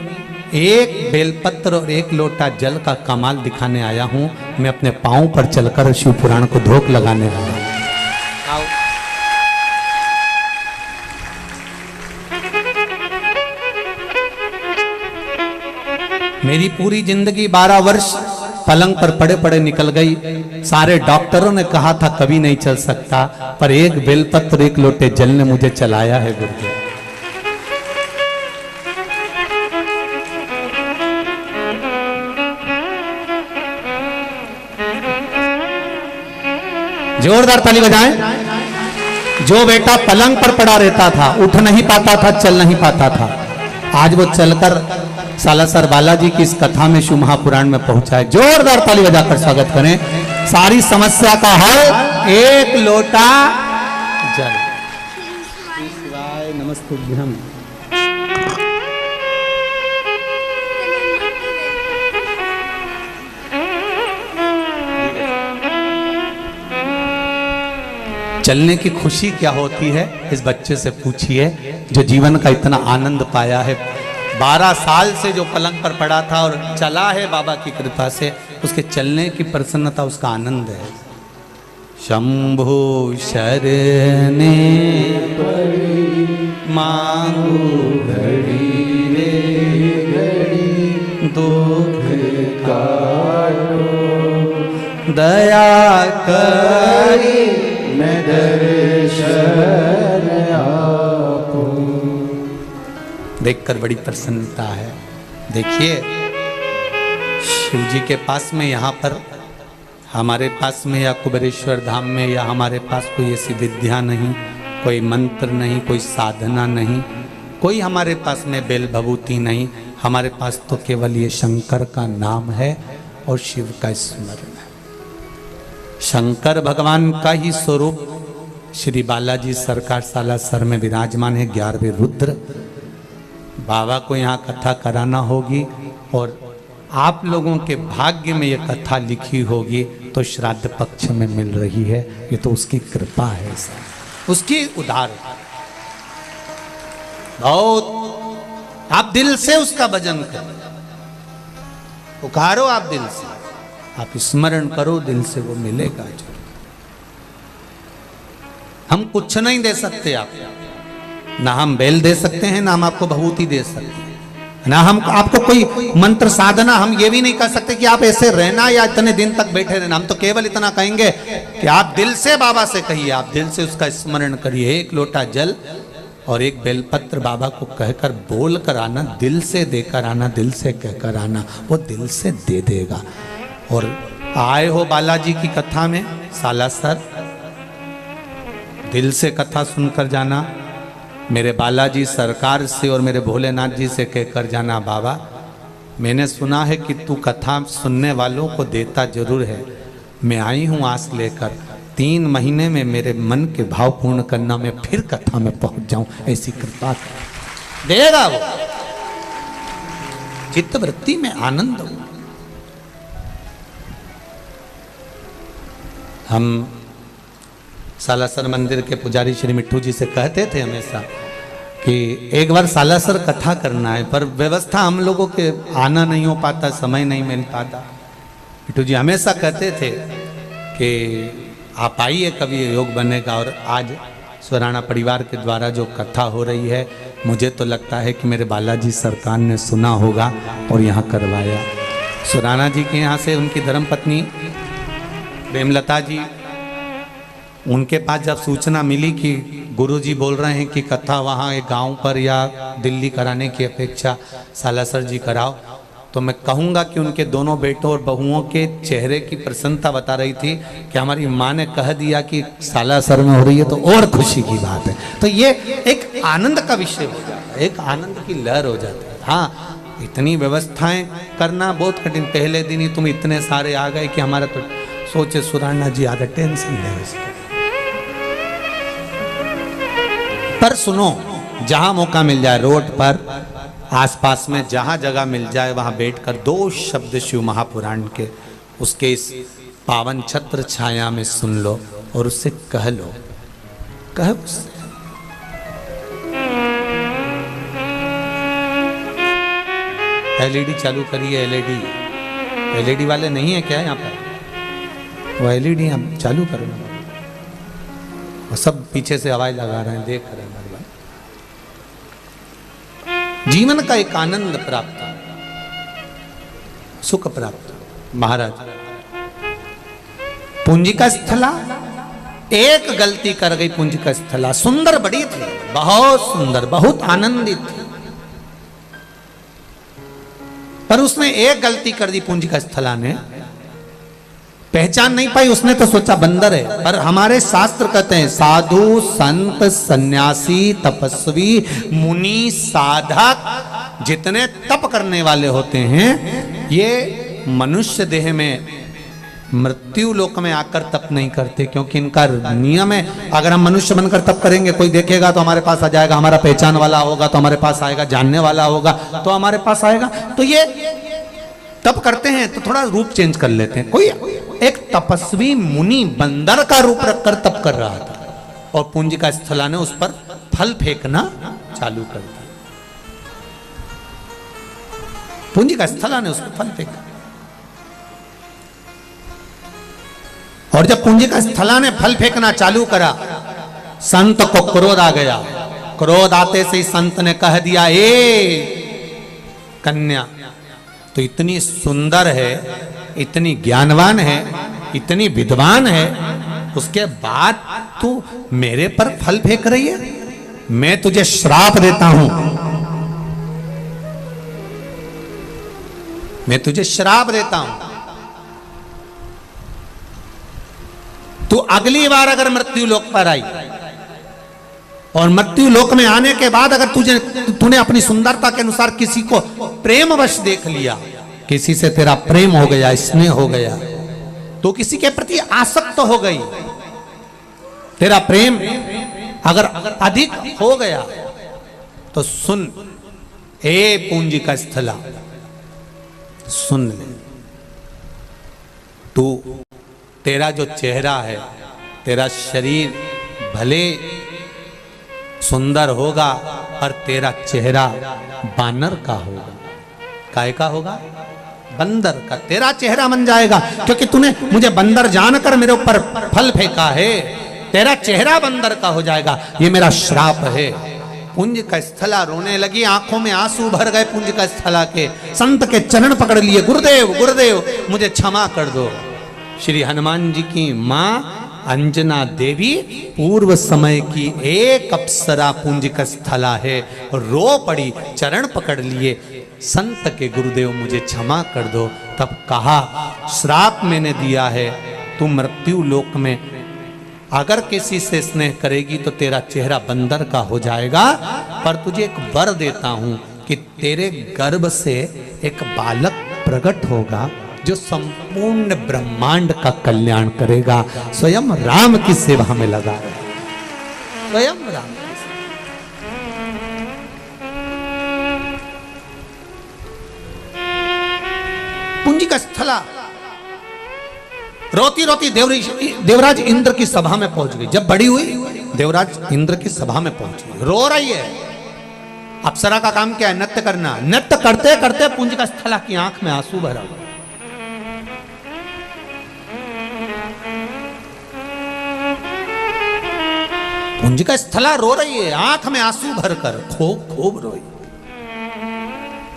एक बेलपत्र और एक लोटा जल का कमाल दिखाने आया हूँ। मैं अपने पाँव पर चलकर शिव पुराण को धोख लगाने आया हूँ। मेरी पूरी जिंदगी 12 वर्ष पलंग पर पड़े पड़े निकल गई। सारे डॉक्टरों ने कहा था कभी नहीं चल सकता, पर एक बेलपत्र एक लोटे जल ने मुझे चलाया है गुरुदेव। जोरदार ताली बजाएं। जो बेटा पलंग पर पड़ा रहता था, उठ नहीं पाता था, चल नहीं पाता था, आज वो चलकर सालासर बालाजी की इस कथा में शिव महापुराण में पहुंचा है। जोरदार ताली बजाकर स्वागत करें। सारी समस्या का हल एक लोटा जल। शिवाय नमस्तुभ्यं। चलने की खुशी क्या होती है, इस बच्चे से पूछिए जो जीवन का इतना आनंद पाया है। 12 साल से जो पलंग पर पड़ा था और चला है बाबा की कृपा से, उसके चलने की प्रसन्नता, उसका आनंद है। शंभु शरणे मांगू घड़ी रे घड़ी, दुख काटो दया करी मैं दर्शन आपको। देखकर बड़ी प्रसन्नता है। देखिए, शिव जी के पास में, यहाँ पर हमारे पास में या कुबेरेश्वर धाम में या हमारे पास कोई ऐसी विद्या नहीं, कोई मंत्र नहीं, कोई साधना नहीं, कोई हमारे पास में बेल भभूति नहीं। हमारे पास तो केवल ये शंकर का नाम है और शिव का स्मरण है। शंकर भगवान का ही स्वरूप श्री बालाजी सरकार सालासर में विराजमान है। 11वें रुद्र बाबा को यहाँ कथा कराना होगी और आप लोगों के भाग्य में ये कथा लिखी होगी तो श्राद्ध पक्ष में मिल रही है। ये तो उसकी कृपा है, उसकी उधार। बहुत आप दिल से उसका भजन करो, पुकारो आप दिल से, आप स्मरण करो दिल से, वो मिलेगा जो। हम कुछ नहीं दे सकते आपको, ना हम बेल दे सकते हैं, ना हम आपको भभूति दे सकते हैं, ना हम आपको कोई मंत्र साधना। हम ये भी नहीं कर सकते कि आप ऐसे रहना या इतने दिन तक बैठे रहना। हम तो केवल इतना कहेंगे कि आप दिल से बाबा से कहिए, आप दिल से उसका स्मरण करिए। एक लोटा जल और एक बेलपत्र बाबा को कहकर बोल कर आना, दिल से देकर आना, दिल से कहकर आना, वो दिल से दे देगा। और आए हो बालाजी की कथा में सालासर, दिल से कथा सुनकर जाना। मेरे बालाजी सरकार से और मेरे भोलेनाथ जी से कहकर जाना, बाबा मैंने सुना है कि तू कथा सुनने वालों को देता जरूर है। मैं आई हूँ आस लेकर, 3 महीने में मेरे मन के भाव पूर्ण करना, मैं फिर कथा में पहुंच जाऊं, ऐसी कृपा देगा वो। चित्त वृत्ति में आनंद हो। हम सालासर मंदिर के पुजारी श्री मिट्ठू जी से कहते थे हमेशा कि एक बार सालासर कथा करना है, पर व्यवस्था हम लोगों के आना नहीं हो पाता, समय नहीं मिल पाता। मिट्ठू जी हमेशा कहते थे कि आप आइए, कभी योग बनेगा। और आज स्वराणा परिवार के द्वारा जो कथा हो रही है, मुझे तो लगता है कि मेरे बालाजी सरकार ने सुना होगा और यहाँ करवाया। स्वराणा जी के यहाँ से उनकी धर्मपत्नी प्रेमलता जी, उनके पास जब सूचना मिली कि गुरुजी बोल रहे हैं कि कथा वहाँ एक गांव पर या दिल्ली कराने की अपेक्षा सालासर जी कराओ, तो मैं कहूँगा कि उनके दोनों बेटों और बहुओं के चेहरे की प्रसन्नता बता रही थी कि हमारी माँ ने कह दिया कि सालासर में हो रही है, तो और खुशी की बात है। तो ये एक आनंद का विषय हो जाता है, एक आनंद की लहर हो जाती है। हाँ, इतनी व्यवस्थाएं करना बहुत कठिन। पहले दिन ही तुम इतने सारे आ गए कि हमारा तो सोचे सुराना जी आधा टेंशन है उसका। पर सुनो, जहां मौका मिल जाए रोड पर आसपास में जहां जगह मिल जाए वहां बैठकर 2 शब्द शिव महापुराण के उसके इस पावन छत्र छाया में सुन लो और उससे कह लो, कह उससे। एलईडी चालू करिए। एलईडी वाले नहीं है क्या यहाँ पर? वो एलईडी हम चालू करो ना। वो सब पीछे से आवाज लगा रहे हैं, देख रहे हैं। जीवन का एक आनंद प्राप्त, सुख प्राप्त। महाराज पूंजी का स्थला, एक गलती कर गई पूंजी का स्थला। सुंदर बड़ी थी, बहुत सुंदर, बहुत आनंदित थी, पर उसने एक गलती कर दी। पूंजी का स्थला ने पहचान नहीं पाई। उसने तो सोचा बंदर है, पर हमारे शास्त्र कहते हैं साधु संत सन्यासी तपस्वी मुनि साधक जितने तप करने वाले होते हैं, ये मनुष्य देह में मृत्यु लोक में आकर तप नहीं करते, क्योंकि इनका नियम है अगर हम मनुष्य बनकर तप करेंगे, कोई देखेगा तो हमारे पास आ जाएगा, हमारा पहचान वाला होगा तो हमारे पास आएगा, जानने वाला होगा तो हमारे पास आएगा। तो ये तप करते हैं तो थोड़ा रूप चेंज कर लेते हैं। कोई एक तपस्वी मुनि बंदर का रूप रखकर तप कर रहा था और पूंजी का स्थला ने उस पर फल फेंकना चालू कर दिया। पूंजी का स्थला ने उस पर फल फेंका और जब पूंजी का स्थला ने फल फेंकना चालू करा, संत को क्रोध आ गया। क्रोध आते से ही संत ने कह दिया, ए कन्या तो इतनी सुंदर है, इतनी ज्ञानवान है, इतनी विद्वान है, उसके बाद तू मेरे पर फल फेंक रही है? मैं तुझे श्राप देता हूं, मैं तुझे श्राप देता हूं। तू अगली बार अगर मृत्यु लोक पर आई और मृत्यु लोक में आने के बाद अगर तूने अपनी सुंदरता के अनुसार किसी को प्रेमवश देख लिया, किसी से तेरा प्रेम हो गया, स्नेह हो गया, तो किसी के प्रति आसक्त हो गई, तेरा प्रेम अगर अधिक हो गया, तो सुन ए पूंजी का स्थला, सुन ले। तू तेरा जो चेहरा है, तेरा शरीर भले सुंदर होगा पर तेरा चेहरा बानर का होगा। काय का होगा? बंदर का। तेरा चेहरा बन जाएगा क्योंकि तूने मुझे बंदर जानकर मेरे ऊपर फल फेंका है, तेरा चेहरा बंदर का हो जाएगा। ये मेरा श्राप है। पुंज का स्थला रोने लगी, आंखों में आंसू भर गए पुंज का स्थला के। संत के चरण पकड़ लिए, गुरुदेव गुरुदेव मुझे क्षमा कर दो। श्री हनुमान जी की मां अंजना देवी पूर्व समय की एक अप्सरा पुंज का स्थला है, रो पड़ी, चरण पकड़ लिए, संत के गुरुदेव मुझे क्षमा कर दो। तब कहा श्राप मैंने दिया है, तू मृत्यु लोक में अगर किसी से स्नेह करेगी तो तेरा चेहरा बंदर का हो जाएगा, पर तुझे एक वर देता हूं कि तेरे गर्भ से एक बालक प्रकट होगा जो संपूर्ण ब्रह्मांड का कल्याण करेगा। स्वयं राम की सेवा में लगा है, स्वयं राम। पुंजी का स्थला रोती रोती देवराज इंद्र की सभा में पहुंच गई। जब बड़ी हुई देवराज इंद्र की सभा में पहुंच गई, रो रही है। अप्सरा का काम क्या है? नृत्य करना। नृत्य करते करते पुंजी का स्थला की आंख में आंसू भरा हुआ। पुंज का स्थला रो रही है, आंख में आंसू भरकर खूब खूब रोई।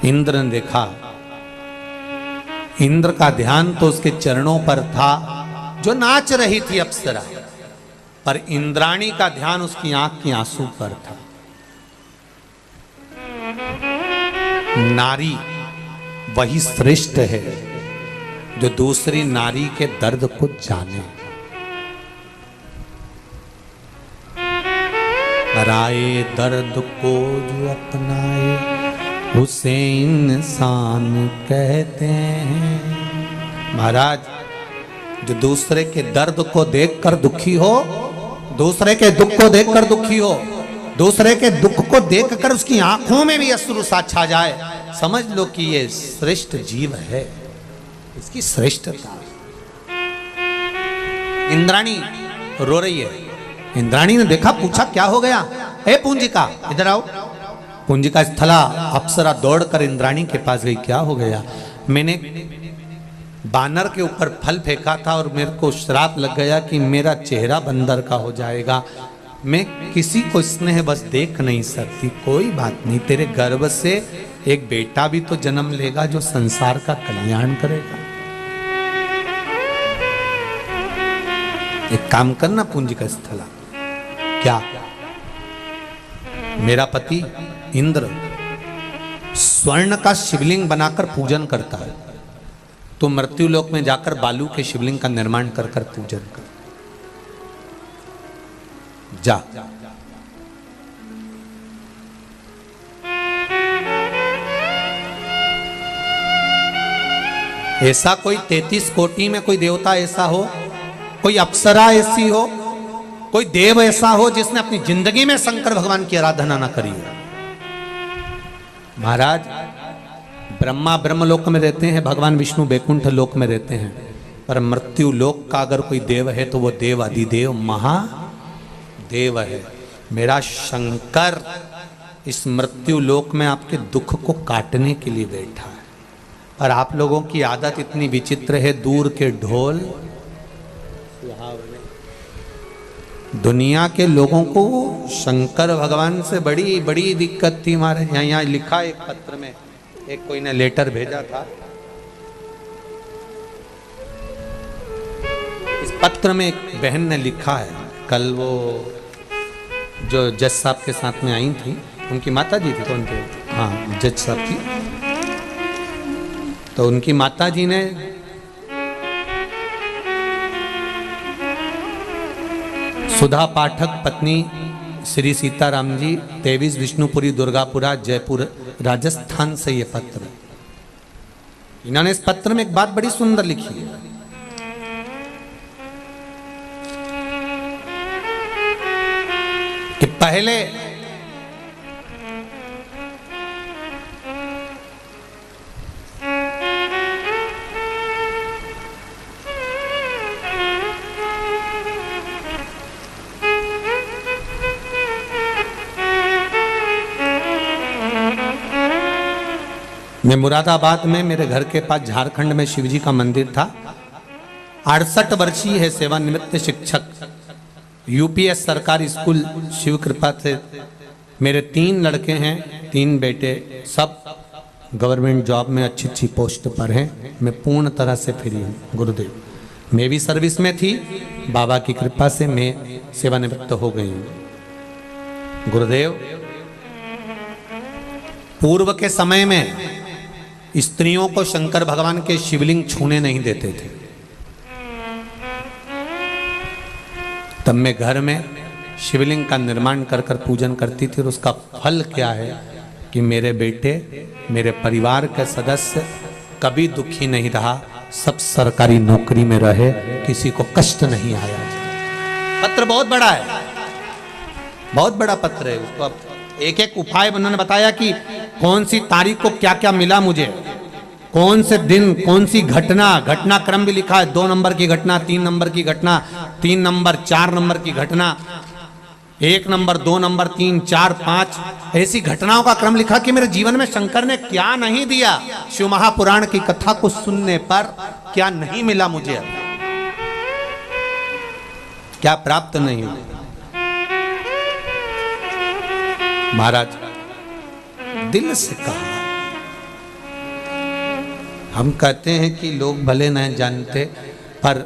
इंद्र ने देखा, इंद्र का ध्यान तो उसके चरणों पर था जो नाच रही थी अप्सरा, पर इंद्राणी का ध्यान उसकी आंख की आंसू पर था। नारी वही श्रेष्ठ है जो दूसरी नारी के दर्द को जाने। पराए दर्द को जो अपनाए, उसे इंसान कहते हैं। महाराज, जो दूसरे के दर्द को देखकर दुखी हो, दूसरे के दुख को देखकर दुखी हो, दूसरे के दुख को देखकर उसकी आंखों में भी अश्रु सा छा जाए, समझ लो कि ये श्रेष्ठ जीव है, इसकी श्रेष्ठता। इंद्राणी रो रही है। इंद्राणी ने देखा, पूछा क्या हो गया? हे पूंजिका, इधर आओ। पूंजिका स्थला अप्सरा दौड़कर इंद्राणी के पास गई। क्या हो गया? मैंने बानर के ऊपर फल फेंका था और मेरे को श्राप लग गया कि मेरा चेहरा बंदर का हो जाएगा। मैं किसी को स्नेह बस देख नहीं सकती। कोई बात नहीं, तेरे गर्भ से एक बेटा भी तो जन्म लेगा जो संसार का कल्याण करेगा। एक काम करना पूंजिका स्थला, क्या? मेरा पति इंद्र स्वर्ण का शिवलिंग बनाकर पूजन करता है, तो मृत्यु लोक में जाकर बालू के शिवलिंग का निर्माण कर कर पूजन कर। जा। ऐसा कोई 33 कोटि में कोई देवता ऐसा हो, कोई अप्सरा ऐसी हो, कोई देव ऐसा हो जिसने अपनी जिंदगी में शंकर भगवान की आराधना ना करी हो। महाराज, ब्रह्मा ब्रह्मलोक में रहते हैं, भगवान विष्णु बैकुंठ लोक में रहते हैं, पर मृत्यु लोक का अगर कोई देव है तो वो देव अधिदेव महादेव है। मेरा शंकर इस मृत्यु लोक में आपके दुख को काटने के लिए बैठा है। और आप लोगों की आदत इतनी विचित्र है, दूर के ढोल दुनिया के लोगों को शंकर भगवान से बड़ी बड़ी दिक्कत थी। हमारे यहाँ लिखा एक पत्र में, एक कोई ने लेटर भेजा था। इस पत्र में एक बहन ने लिखा है, कल वो जो जज साहब के साथ में आई थी, उनकी माता जी थी, कौन थे? हाँ, जज साहब की। तो उनकी माता जी ने सुधा पाठक पत्नी श्री सीताराम जी, 23 विष्णुपुरी दुर्गापुरा जयपुर राजस्थान से ये पत्र। इन्होंने इस पत्र में एक बात बड़ी सुंदर लिखी है कि पहले मैं मुरादाबाद में, मेरे घर के पास झारखंड में शिवजी का मंदिर था। 68 वर्षीय है, सेवानिवृत्त शिक्षक, यूपीएस सरकारी स्कूल। शिव कृपा से मेरे 3 लड़के हैं, 3 बेटे, सब गवर्नमेंट जॉब में अच्छी अच्छी पोस्ट पर हैं। मैं पूर्ण तरह से फ्री हूँ गुरुदेव। मैं भी सर्विस में थी, बाबा की कृपा से मैं सेवानिवृत्त हो गई हूँ गुरुदेव। पूर्व के समय में स्त्रियों को शंकर भगवान के शिवलिंग छूने नहीं देते थे। तब मैं घर में शिवलिंग का निर्माण कर कर पूजन करती थी। और उसका फल क्या है कि मेरे बेटे, मेरे परिवार के सदस्य कभी दुखी नहीं रहा, सब सरकारी नौकरी में रहे, किसी को कष्ट नहीं आया। पत्र बहुत बड़ा है, बहुत बड़ा पत्र है। उसको अब एक एक उपाय उन्होंने बताया कि कौन सी तारीख को क्या क्या मिला मुझे, कौन से दिन, कौन सी घटना, घटनाक्रम भी लिखा है। 2 नंबर की घटना, 3 नंबर की घटना, 3 नंबर, 4 नंबर की घटना, 1 नंबर, 2 नंबर, 3, 4, 5 ऐसी घटनाओं का क्रम लिखा कि मेरे जीवन में शंकर ने क्या नहीं दिया। शिव महापुराण की कथा को सुनने पर क्या नहीं मिला मुझे, क्या प्राप्त नहीं हुआ। महाराज दिल से कहा, हम कहते हैं कि लोग भले नहीं जानते, पर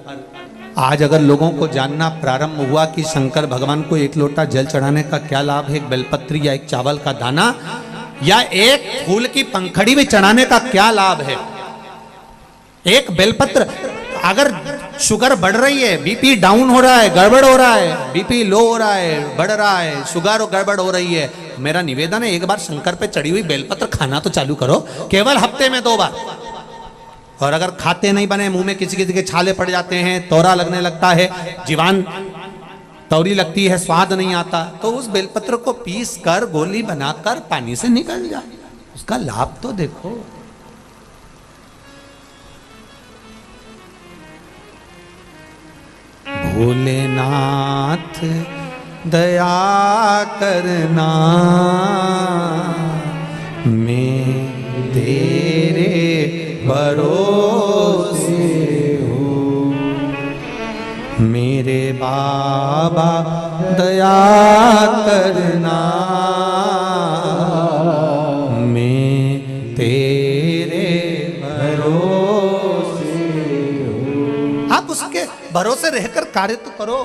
आज अगर लोगों को जानना प्रारंभ हुआ कि शंकर भगवान को 1 लोटा जल चढ़ाने का क्या लाभ है, एक बेलपत्री या एक चावल का दाना या एक फूल की पंखड़ी भी चढ़ाने का क्या लाभ है। एक बेलपत्र, अगर शुगर बढ़ रही है, बीपी डाउन हो रहा है, गड़बड़ हो रहा है, बीपी लो हो रहा है, बढ़ रहा है, शुगर गड़बड़ हो रही है, मेरा निवेदन है, एक बार शंकर पे चढ़ी हुई बेलपत्र खाना तो चालू करो, केवल हफ्ते में 2 बार। और अगर खाते नहीं बने, मुंह में किसी किसी के छाले पड़ जाते हैं, तोरा लगने लगता है, जीवान तौरी लगती है, स्वाद नहीं आता, तो उस बेलपत्र को पीस कर गोली बनाकर पानी से निकल जाए, उसका लाभ तो देखो। भोलेनाथ दया करना, मैं तेरे भरोसे हूँ, मेरे बाबा दया करना, मैं तेरे भरोसे हूँ। आप उसके भरोसे रहकर कार्य तो करो।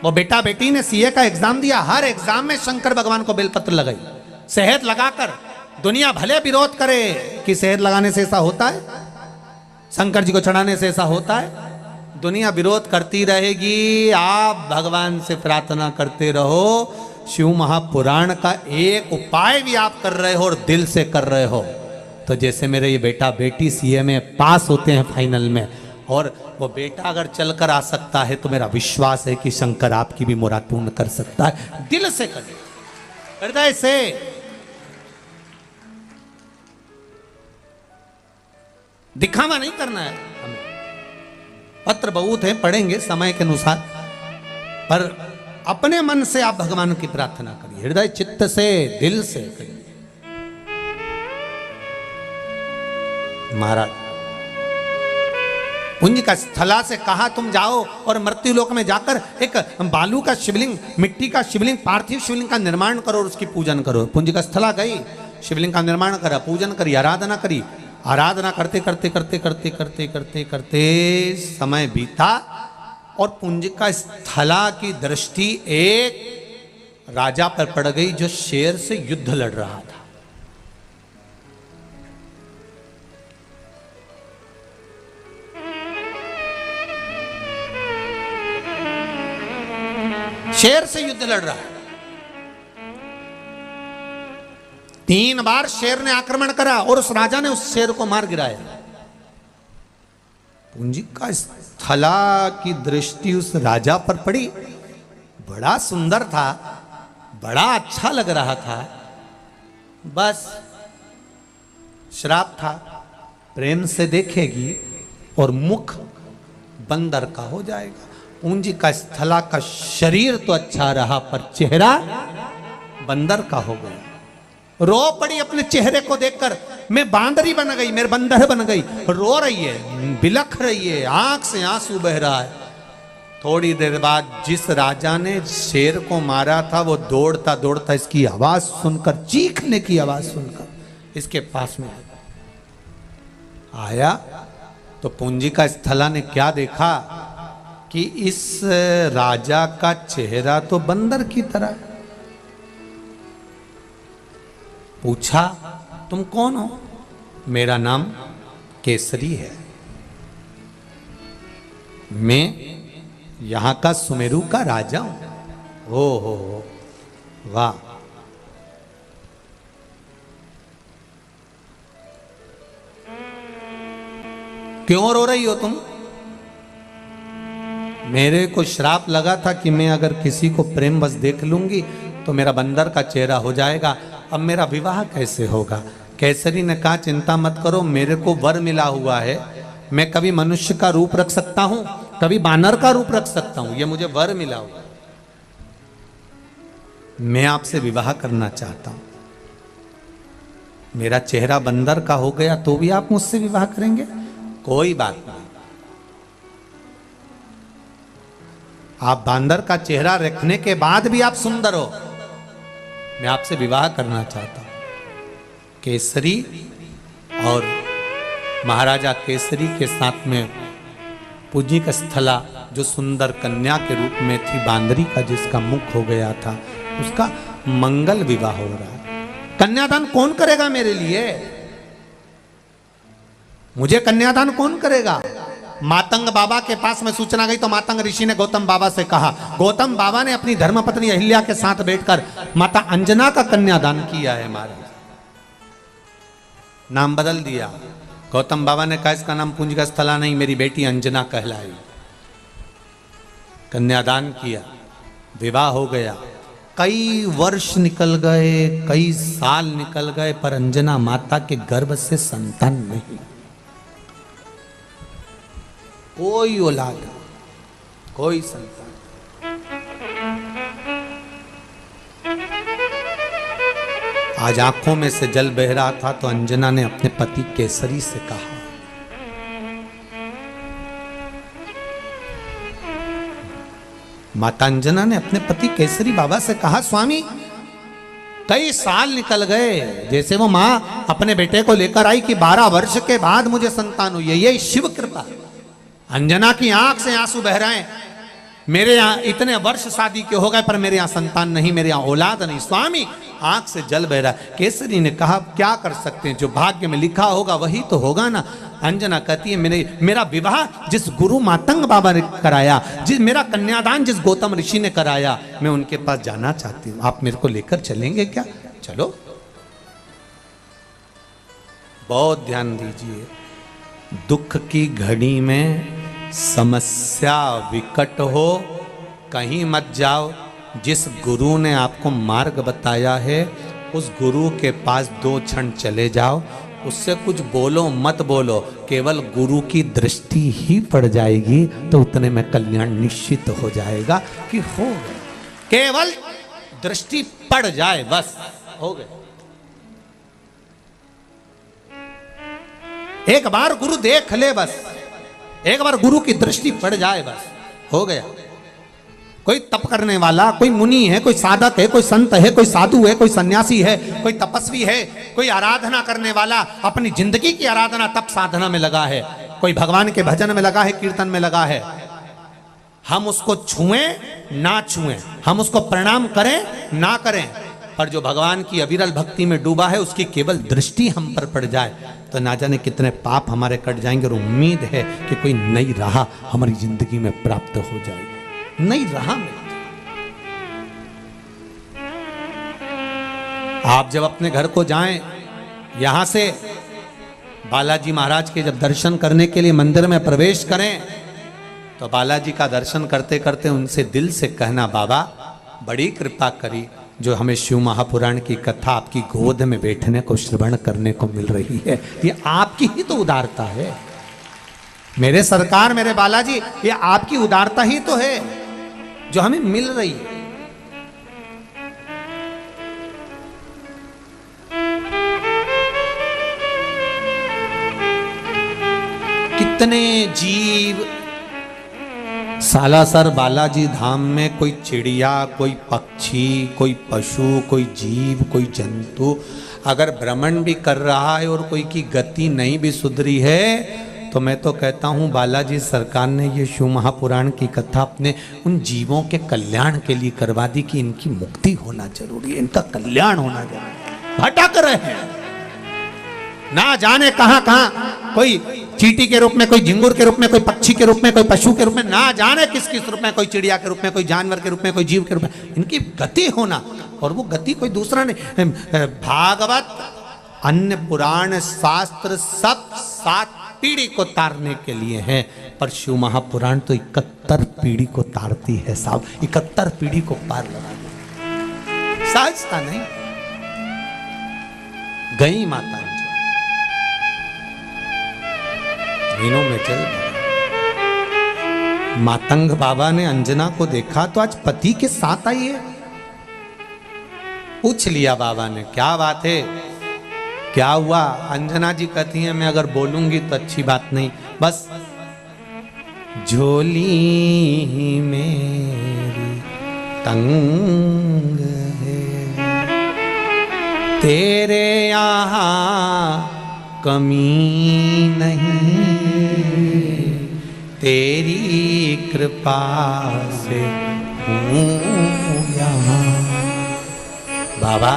वो बेटा बेटी ने सीए का एग्जाम दिया, हर एग्जाम में शंकर भगवान को बेलपत्र लगाई, शहद लगाकर। दुनिया भले विरोध करे कि शहद लगाने से ऐसा होता है, शंकर जी को चढ़ाने से ऐसा होता है, दुनिया विरोध करती रहेगी। आप भगवान से प्रार्थना करते रहो। शिव महापुराण का एक उपाय भी आप कर रहे हो और दिल से कर रहे हो, तो जैसे मेरे ये बेटा बेटी सीए में पास होते हैं फाइनल में, और वो बेटा अगर चलकर आ सकता है, तो मेरा विश्वास है कि शंकर आपकी भी मुराद पूर्ण कर सकता है। दिल से करें, हृदय से। दिखावा नहीं करना है हमें। पत्र बहुत है, पढ़ेंगे समय के अनुसार, पर अपने मन से आप भगवान की प्रार्थना करिए, हृदय चित्त से, दिल से करिए। महाराज पुंज का स्थला से कहा तुम जाओ और मृत्यु लोक में जाकर एक बालू का शिवलिंग, मिट्टी का शिवलिंग, पार्थिव शिवलिंग का निर्माण करो और उसकी पूजन करो। पुंज का स्थला गई, शिवलिंग का निर्माण करा, पूजन करी, आराधना करी। आराधना करते करते करते करते करते करते करते समय बीता और पुंज का स्थला की दृष्टि एक राजा पर पड़ गई जो शेर से युद्ध लड़ रहा था। शेर से युद्ध लड़ रहा है। 3 बार शेर ने आक्रमण करा और उस राजा ने उस शेर को मार गिराया। पुंज का स्थला की दृष्टि उस राजा पर पड़ी, बड़ा सुंदर था, बड़ा अच्छा लग रहा था, बस श्राप था, प्रेम से देखेगी और मुख बंदर का हो जाएगा। पुंज का स्थला का शरीर तो अच्छा रहा, पर चेहरा बंदर का हो गया। रो पड़ी अपने चेहरे को देखकर, मैं बांदरी बन गई, मेरे बंदर बन गई। रो रही है, बिलख रही है, आंख से आंसू बह रहा है। थोड़ी देर बाद जिस राजा ने शेर को मारा था, वो दौड़ता दौड़ता इसकी आवाज सुनकर, चीखने की आवाज सुनकर इसके पास में आया। तो पुंज का स्थला ने क्या देखा कि इस राजा का चेहरा तो बंदर की तरह है। पूछा, तुम कौन हो? मेरा नाम केसरी है, मैं यहां का सुमेरु का राजा हूं। हो वाह, क्यों रो रही हो तुम? मेरे को श्राप लगा था कि मैं अगर किसी को प्रेम बस देख लूंगी तो मेरा बंदर का चेहरा हो जाएगा, अब मेरा विवाह कैसे होगा? केसरी ने कहा, चिंता मत करो, मेरे को वर मिला हुआ है, मैं कभी मनुष्य का रूप रख सकता हूं, कभी बानर का रूप रख सकता हूं, ये मुझे वर मिला हुआ है। मैं आपसे विवाह करना चाहता हूं। मेरा चेहरा बंदर का हो गया तो भी आप मुझसे विवाह करेंगे? कोई बात नहीं, आप बांदर का चेहरा रखने के बाद भी आप सुंदर हो, मैं आपसे विवाह करना चाहता हूं। केसरी और महाराजा केसरी के साथ में पुंज का स्थला जो सुंदर कन्या के रूप में थी, बांदरी का जिसका मुख हो गया था, उसका मंगल विवाह हो रहा है। कन्यादान कौन करेगा मेरे लिए? मुझे कन्यादान कौन करेगा? मातंग बाबा के पास में सूचना गई तो मातंग ऋषि ने गौतम बाबा से कहा। गौतम बाबा ने अपनी धर्मपत्नी अहिल्या के साथ बैठकर माता अंजना का कन्यादान किया है महाराज। नाम बदल दिया। गौतम बाबा ने कहा इसका नाम पुंजगा स्थला नहीं, मेरी बेटी अंजना कहलाई। कन्यादान किया, विवाह हो गया। कई वर्ष निकल गए, कई साल निकल गए, पर अंजना माता के गर्भ से संतान नहीं, कोई औलाद, कोई संतान। आज आंखों में से जल बह रहा था तो अंजना ने अपने पति केसरी से कहा, माता अंजना ने अपने पति केसरी बाबा से कहा, स्वामी कई साल निकल गए, जैसे वो मां अपने बेटे को लेकर आई कि 12 वर्ष के बाद मुझे संतान हुई है, ये शिव कृपा। अंजना की आंख से आंसू बह रहे हैं, मेरे यहाँ इतने वर्ष शादी के हो गए पर मेरे यहाँ संतान नहीं, मेरे यहाँ औलाद नहीं। स्वामी आंख से जल बह रहा है। केसरी ने कहा क्या कर सकते हैं, जो भाग्य में लिखा होगा वही तो होगा ना। अंजना कहती है मेरा विवाह जिस गुरु मातंग बाबा ने कराया, मेरा कन्यादान जिस गौतम ऋषि ने कराया, मैं उनके पास जाना चाहती हूँ, आप मेरे को लेकर चलेंगे क्या? चलो। बहुत ध्यान दीजिए, दुख की घड़ी में समस्या विकट हो कहीं मत जाओ। जिस गुरु ने आपको मार्ग बताया है उस गुरु के पास 2 क्षण चले जाओ, उससे कुछ बोलो मत बोलो, केवल गुरु की दृष्टि ही पड़ जाएगी तो उतने में कल्याण निश्चित हो जाएगा कि हो गया। केवल दृष्टि पड़ जाए बस हो गया। एक बार गुरु देख ले बस, एक बार गुरु की दृष्टि पड़ जाए बस हो गया। कोई तप करने वाला, कोई मुनि है, कोई साधक है, कोई संत है, कोई साधु है, कोई सन्यासी है, कोई तपस्वी है, कोई आराधना करने वाला अपनी जिंदगी की आराधना तप साधना में लगा है, कोई भगवान के भजन में लगा है, कीर्तन में लगा है। हम उसको छुएं ना छुएं, हम उसको प्रणाम करें ना करें, पर जो भगवान की अविरल भक्ति में डूबा है उसकी केवल दृष्टि हम पर पड़ जाए तो ना जाने कितने पाप हमारे कट जाएंगे। और उम्मीद है कि कोई नई राह हमारी जिंदगी में प्राप्त हो जाएगी, नई राह में। आप जब अपने घर को जाएं, यहां से बालाजी महाराज के जब दर्शन करने के लिए मंदिर में प्रवेश करें तो बालाजी का दर्शन करते करते उनसे दिल से कहना, बाबा बड़ी कृपा करी जो हमें शिव महापुराण की कथा आपकी गोद में बैठने को श्रवण करने को मिल रही है। ये आपकी ही तो उदारता है मेरे सरकार, मेरे बालाजी, ये आपकी उदारता ही तो है जो हमें मिल रही है। कितने जीव सालासर बालाजी धाम में, कोई चिड़िया, कोई पक्षी, कोई पशु, कोई जीव, कोई जंतु अगर भ्रमण भी कर रहा है और कोई की गति नहीं भी सुधरी है तो मैं तो कहता हूँ बालाजी सरकार ने ये शिव महापुराण की कथा अपने उन जीवों के कल्याण के लिए करवा दी कि इनकी मुक्ति होना जरूरी है, इनका कल्याण होना जरूरी है। भटक रहे हैं ना जाने कहां कहां, कोई चींटी के रूप में, कोई झिंगुर के रूप में, कोई पक्षी के रूप में, कोई पशु के रूप में, ना जाने किस किस रूप में, कोई चिड़िया के रूप में, कोई जानवर के रूप में, कोई जीव के रूप में, इनकी गति होना। और वो गति कोई दूसरा नहीं, भागवत अन्य पुराण शास्त्र सब 7 पीढ़ी को तारने के लिए है, पर शिव महापुराण तो 71 पीढ़ी को तारती है साहब, 71 पीढ़ी को पार लगा दी, सहजता नहीं। गई माता मीनों में चल। मातंग बाबा ने अंजना को देखा तो आज पति के साथ आई है। पूछ लिया बाबा ने, क्या बात है, क्या हुआ? अंजना जी कहती हैं मैं अगर बोलूंगी तो अच्छी बात नहीं, बस झोली मेरी तंग है, तेरे यहाँ कमी नहीं, तेरी कृपा से हूँ यहाँ। बाबा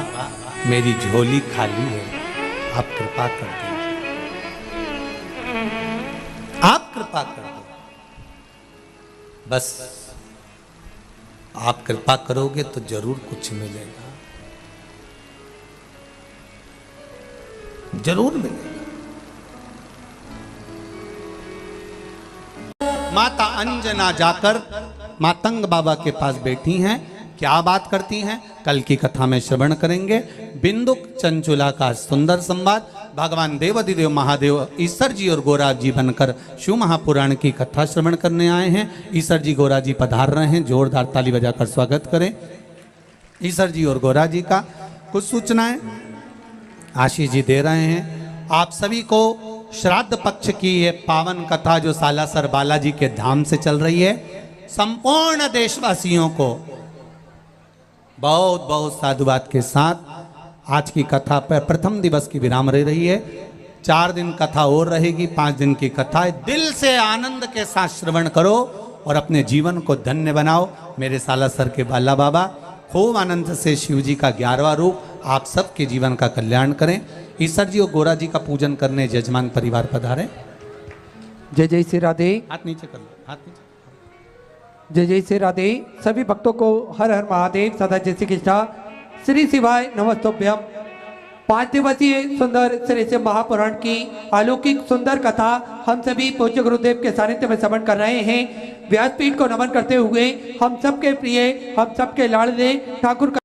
मेरी झोली खाली है, आप कृपा कर दीजिए, आप कृपा कृपा कर दो। बस आप कृपा करोगे तो जरूर कुछ मिलेगा, जरूर मिलेगा। माता अंजना जाकर मातंग बाबा के पास बैठी हैं, क्या बात करती हैं कल की कथा में श्रवण करेंगे। बिंदुक चंचुला का सुंदर संवाद, भगवान देवाधिदेव महादेव ईश्वर जी और गोरा जी बनकर शिव महापुराण की कथा श्रवण करने आए हैं। ईश्वर जी गोरा जी पधार रहे हैं, जोरदार ताली बजाकर स्वागत करें ईश्वर जी और गोरा जी का। कुछ सूचनाएं आशीष जी दे रहे हैं। आप सभी को श्राद्ध पक्ष की ये पावन कथा जो सालासर बालाजी के धाम से चल रही है, संपूर्ण देशवासियों को बहुत बहुत साधुवाद के साथ आज की कथा पर प्रथम दिवस की विराम रह रही है। 4 दिन कथा और रहेगी, 5 दिन की कथा है। दिल से आनंद के साथ श्रवण करो और अपने जीवन को धन्य बनाओ। मेरे सालासर के बाला बाबा खूब आनंद से शिव जी का 11वां रूप आप सबके जीवन का कल्याण करें। ईश्वर जी और गोरा जी का पूजन करने जजमान परिवार पधारे। जय जय श्री राधे। हाथ नीचे कर लो, हाथ नीचे। जय जय श्री राधे। सभी भक्तों को हर हर महादेव, सदा जय श्री कृष्णा, श्री शिवाय नमस्तुभ्यम। 5 दिवसीय सुंदर श्री शिव महापुराण की अलौकिक सुंदर कथा हम सभी पूज्य गुरुदेव के सानिध्य में श्रवण कर रहे हैं। व्यासपीठ को नमन करते हुए हम सबके प्रिय, हम सबके लाडले ठाकुर